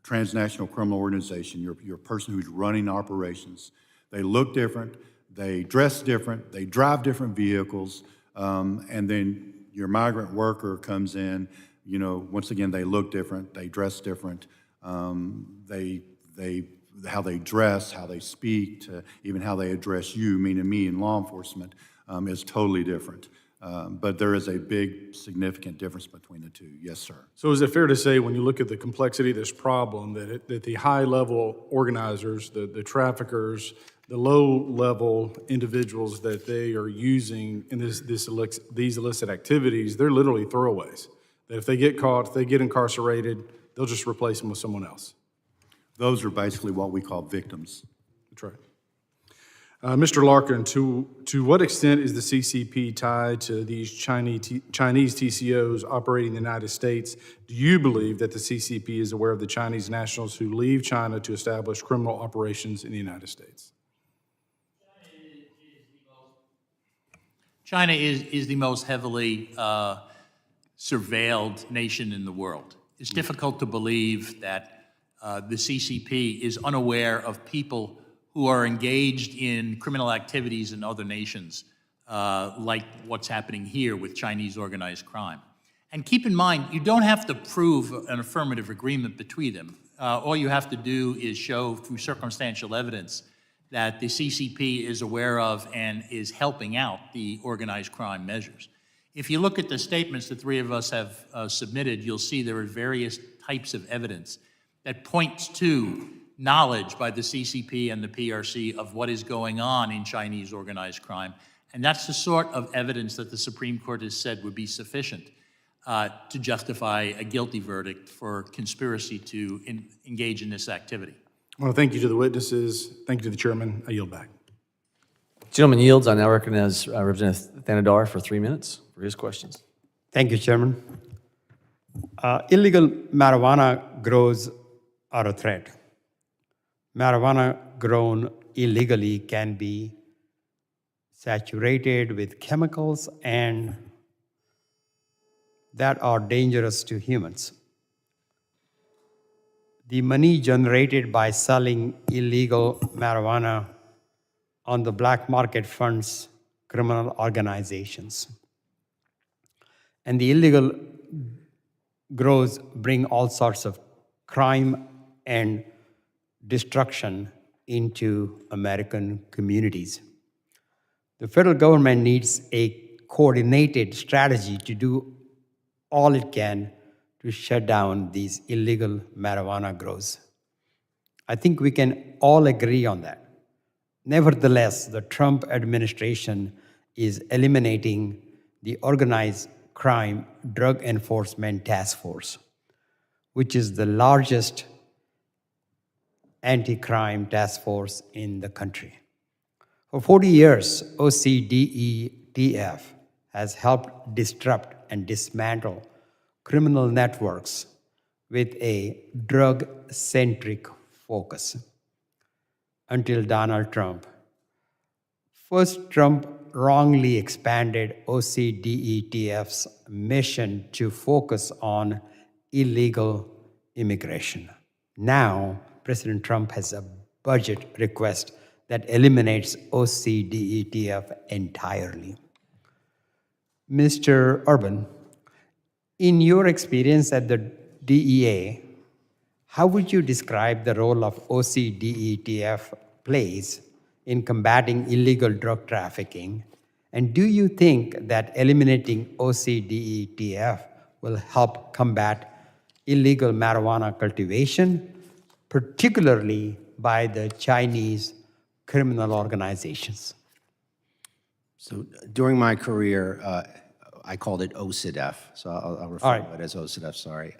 transnational criminal organization, your person who's running operations, they look different, they dress different, they drive different vehicles, and then your migrant worker comes in, once again, they look different, they dress different, how they dress, how they speak, even how they address you, meaning me in law enforcement, is totally different. But there is a big, significant difference between the two. Yes, sir. So is it fair to say, when you look at the complexity of this problem, that the high-level organizers, the traffickers, the low-level individuals that they are using in these illicit activities, they're literally throwaways? That if they get caught, if they get incarcerated, they'll just replace them with someone else? Those are basically what we call victims. That's right. Mr. Larkin, to what extent is the CCP tied to these Chinese TCOs operating in the United States? Do you believe that the CCP is aware of the Chinese nationals who leave China to establish criminal operations in the United States? China is the most heavily surveilled nation in the world. It's difficult to believe that the CCP is unaware of people who are engaged in criminal activities in other nations, like what's happening here with Chinese organized crime. And keep in mind, you don't have to prove an affirmative agreement between them. All you have to do is show through circumstantial evidence that the CCP is aware of and is helping out the organized crime measures. If you look at the statements the three of us have submitted, you'll see there are various types of evidence that points to knowledge by the CCP and the PRC of what is going on in Chinese organized crime. And that's the sort of evidence that the Supreme Court has said would be sufficient to justify a guilty verdict for conspiracy to engage in this activity. I want to thank you to the witnesses. Thank you to the chairman. I yield back. Gentleman yields. I now recognize Representative Thanadar for 3 minutes for his questions. Thank you, Chairman. Illegal marijuana grows are a threat. Marijuana grown illegally can be saturated with chemicals and that are dangerous to humans. The money generated by selling illegal marijuana on the black market funds criminal organizations. And the illegal grows bring all sorts of crime and destruction into American communities. The federal government needs a coordinated strategy to do all it can to shut down these illegal marijuana grows. I think we can all agree on that. Nevertheless, the Trump administration is eliminating the Organized Crime Drug Enforcement Task Force, which is the largest anti-crime task force in the country. For 40 years, OCDETF has helped disrupt and dismantle criminal networks with a drug-centric focus until Donald Trump. First, Trump wrongly expanded OCDETF's mission to focus on illegal immigration. Now, President Trump has a budget request that eliminates OCDETF entirely. Mr. Urban, in your experience at the DEA, how would you describe the role of OCDETF plays in combating illegal drug trafficking? And do you think that eliminating OCDETF will help combat illegal marijuana cultivation, particularly by the Chinese criminal organizations? So during my career, I called it OCDF, so I'll refer to it as OCDF, sorry.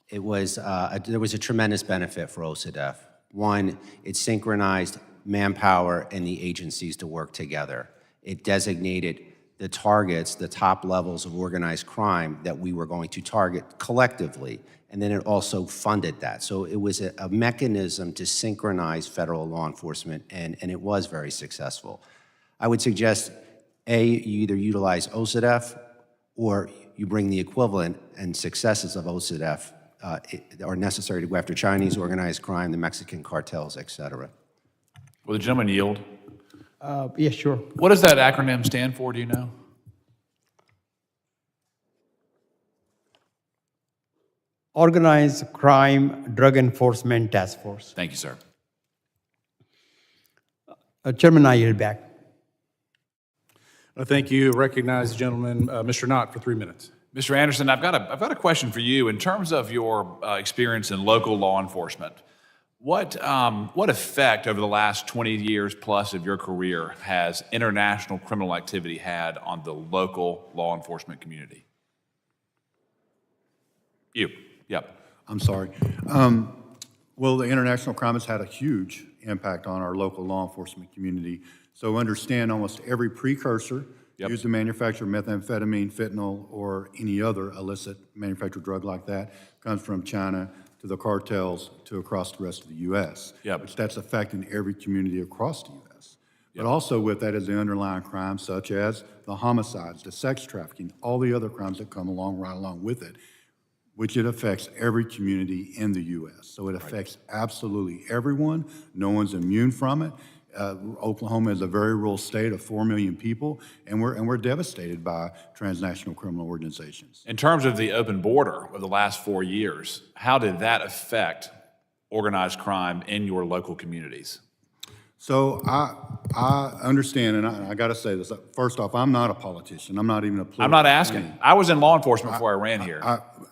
There was a tremendous benefit for OCDF. One, it synchronized manpower and the agencies to work together. It designated the targets, the top levels of organized crime that we were going to target collectively, and then it also funded that. So it was a mechanism to synchronize federal law enforcement, and it was very successful. I would suggest, A, you either utilize OCDF or you bring the equivalent and successes of OCDF are necessary to go after Chinese organized crime, the Mexican cartels, et cetera. Will the gentleman yield? Yeah, sure. What does that acronym stand for, do you know? Organized Crime Drug Enforcement Task Force. Thank you, sir. Chairman, I yield back. Thank you. Recognize the gentleman, Mr. Knott, for 3 minutes. Mr. Anderson, I've got a question for you. In terms of your experience in local law enforcement, what effect over the last 20 years plus of your career has international criminal activity had on the local law enforcement community? You, yep. I'm sorry. Well, the international crime has had a huge impact on our local law enforcement community. So understand almost every precursor used to manufacture methamphetamine, fentanyl, or any other illicit manufactured drug like that comes from China to the cartels to across the rest of the U.S., which that's affecting every community across the U.S. But also with that is the underlying crimes such as the homicides, the sex trafficking, all the other crimes that come right along with it, which it affects every community in the U.S. So it affects absolutely everyone. No one's immune from it. Oklahoma is a very rural state of 4 million people, and we're devastated by transnational criminal organizations. In terms of the open border of the last 4 years, how did that affect organized crime in your local communities? So I understand, and I got to say this. First off, I'm not a politician. I'm not even a political. I'm not asking. I was in law enforcement before I ran here.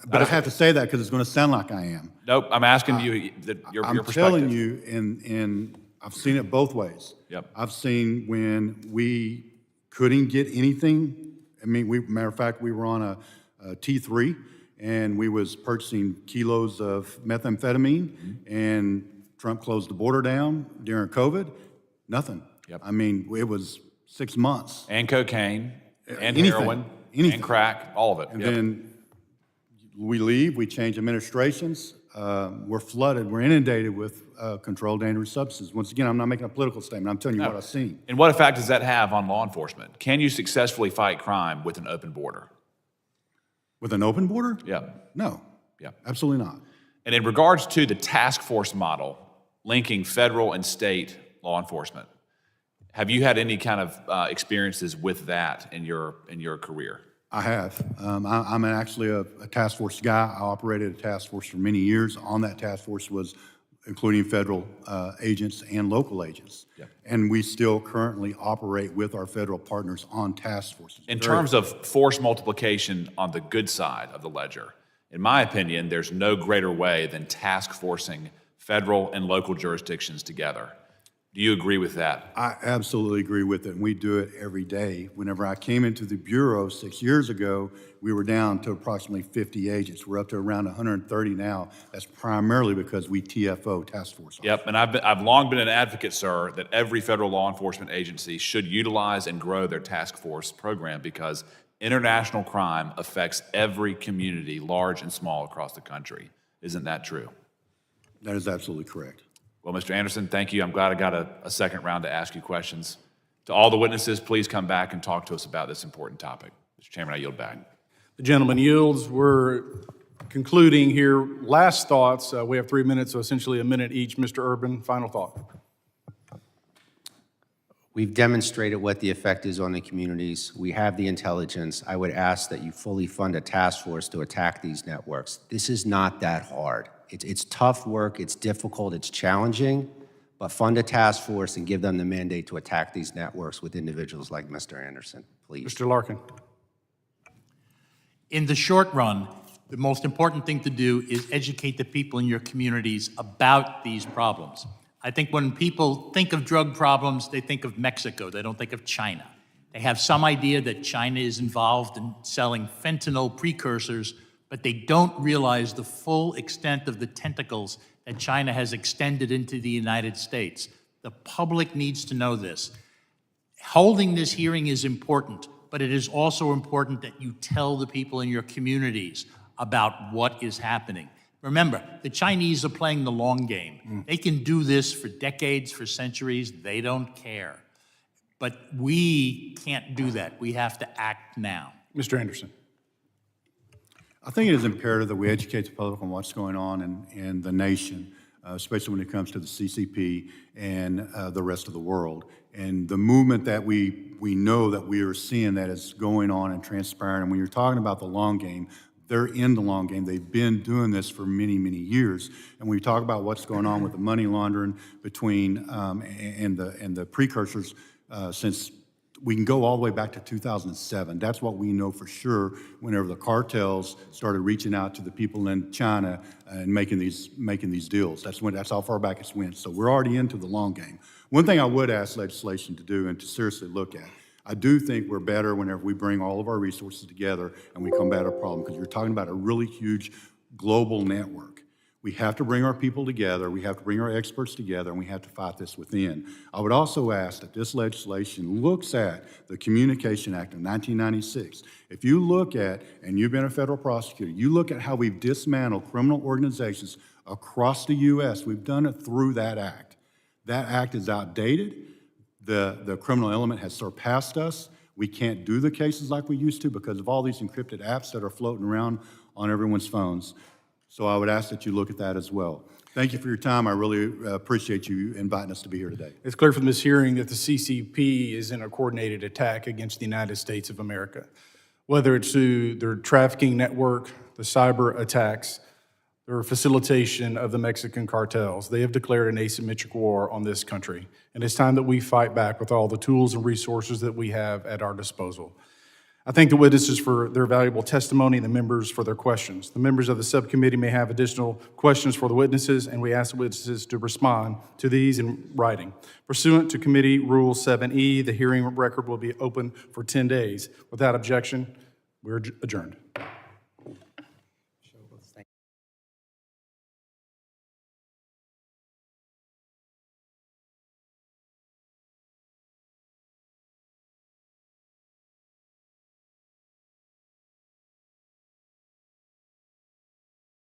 But I have to say that because it's going to sound like I am. Nope, I'm asking you your perspective. I'm telling you, and I've seen it both ways. Yep. I've seen when we couldn't get anything. I mean, matter of fact, we were on a T3, and we was purchasing kilos of methamphetamine, and Trump closed the border down during COVID. Nothing. Yep. I mean, it was 6 months. And cocaine, and Anything. heroin, and crack, all of it. And Yep. then we leave, we change administrations, we're flooded, we're inundated with controlled dangerous substances. Once again, I'm not making a political statement, I'm telling you what I've seen. And what effect does that have on law enforcement? Can you successfully fight crime with an open border? With an open border? Yeah. No. Yeah. Absolutely not. And in regards to the task force model, linking federal and state law enforcement, have you had any kind of experiences with that in your career? I have. I'm actually a task force guy. I operated a task force for many years. On that task force was including federal agents and local agents. Yep. And we still currently operate with our federal partners on task forces. In terms of force multiplication on the good side of the ledger, in my opinion, there's no greater way than task forcing federal and local jurisdictions together. Do you agree with that? I absolutely agree with it, and we do it every day. Whenever I came into the Bureau 6 years ago, we were down to approximately 50 agents. We're up to around 130 now. That's primarily because we TFO, task force. Yep, and I've long been an advocate, sir, that every federal law enforcement agency should utilize and grow their task force program because international crime affects every community, large and small, across the country. Isn't that true? That is absolutely correct. Well, Mr. Anderson, thank you. I'm glad I got a second round to ask you questions. To all the witnesses, please come back and talk to us about this important topic. Mr. Chairman, I yield back. The gentleman yields. We're concluding here. Last thoughts. We have 3 minutes, so essentially a minute each. Mr. Urban, final thought. We've demonstrated what the effect is on the communities. We have the intelligence. I would ask that you fully fund a task force to attack these networks. This is not that hard. It's tough work, it's difficult, it's challenging, but fund a task force and give them the mandate to attack these networks with individuals like Mr. Anderson, please. Mr. Larkin. In the short run, the most important thing to do is educate the people in your communities about these problems. I think when people think of drug problems, they think of Mexico. They don't think of China. They have some idea that China is involved in selling fentanyl precursors, but they don't realize the full extent of the tentacles that China has extended into the United States. The public needs to know this. Holding this hearing is important, but it is also important that you tell the people in your communities about what is happening. Remember, the Chinese are playing the long game. They can do this for decades, for centuries. They don't care. But we can't do that. We have to act now. Mr. Anderson. I think it is imperative that we educate the public on what's going on in the nation, especially when it comes to the CCP and the rest of the world. And the movement that we know that we are seeing that is going on and transpiring. And when you're talking about the long game, they're in the long game. They've been doing this for many, many years. And when you talk about what's going on with the money laundering between and the precursors since we can go all the way back to 2007. That's what we know for sure whenever the cartels started reaching out to the people in China and making these deals. That's how far back it's went. So we're already into the long game. One thing I would ask legislation to do and to seriously look at, I do think we're better whenever we bring all of our resources together and we combat a problem, because you're talking about a really huge global network. We have to bring our people together, we have to bring our experts together, and we have to fight this within. I would also ask that this legislation looks at the Communication Act of 1996. If you look at, and you've been a federal prosecutor, you look at how we've dismantled criminal organizations across the U.S., we've done it through that act. That act is outdated. The criminal element has surpassed us. We can't do the cases like we used to because of all these encrypted apps that are floating around on everyone's phones. So I would ask that you look at that as well. Thank you for your time. I really appreciate you inviting us to be here today. It's clear from this hearing that the CCP is in a coordinated attack against the United States of America, whether it's through their trafficking network, the cyber attacks, or facilitation of the Mexican cartels. They have declared an asymmetric war on this country, and it's time that we fight back with all the tools and resources that we have at our disposal. I thank the witnesses for their valuable testimony and the members for their questions. The members of the subcommittee may have additional questions for the witnesses, and we ask the witnesses to respond to these in writing. Pursuant to Committee Rule 7E, the hearing record will be open for 10 days. Without objection, we're adjourned.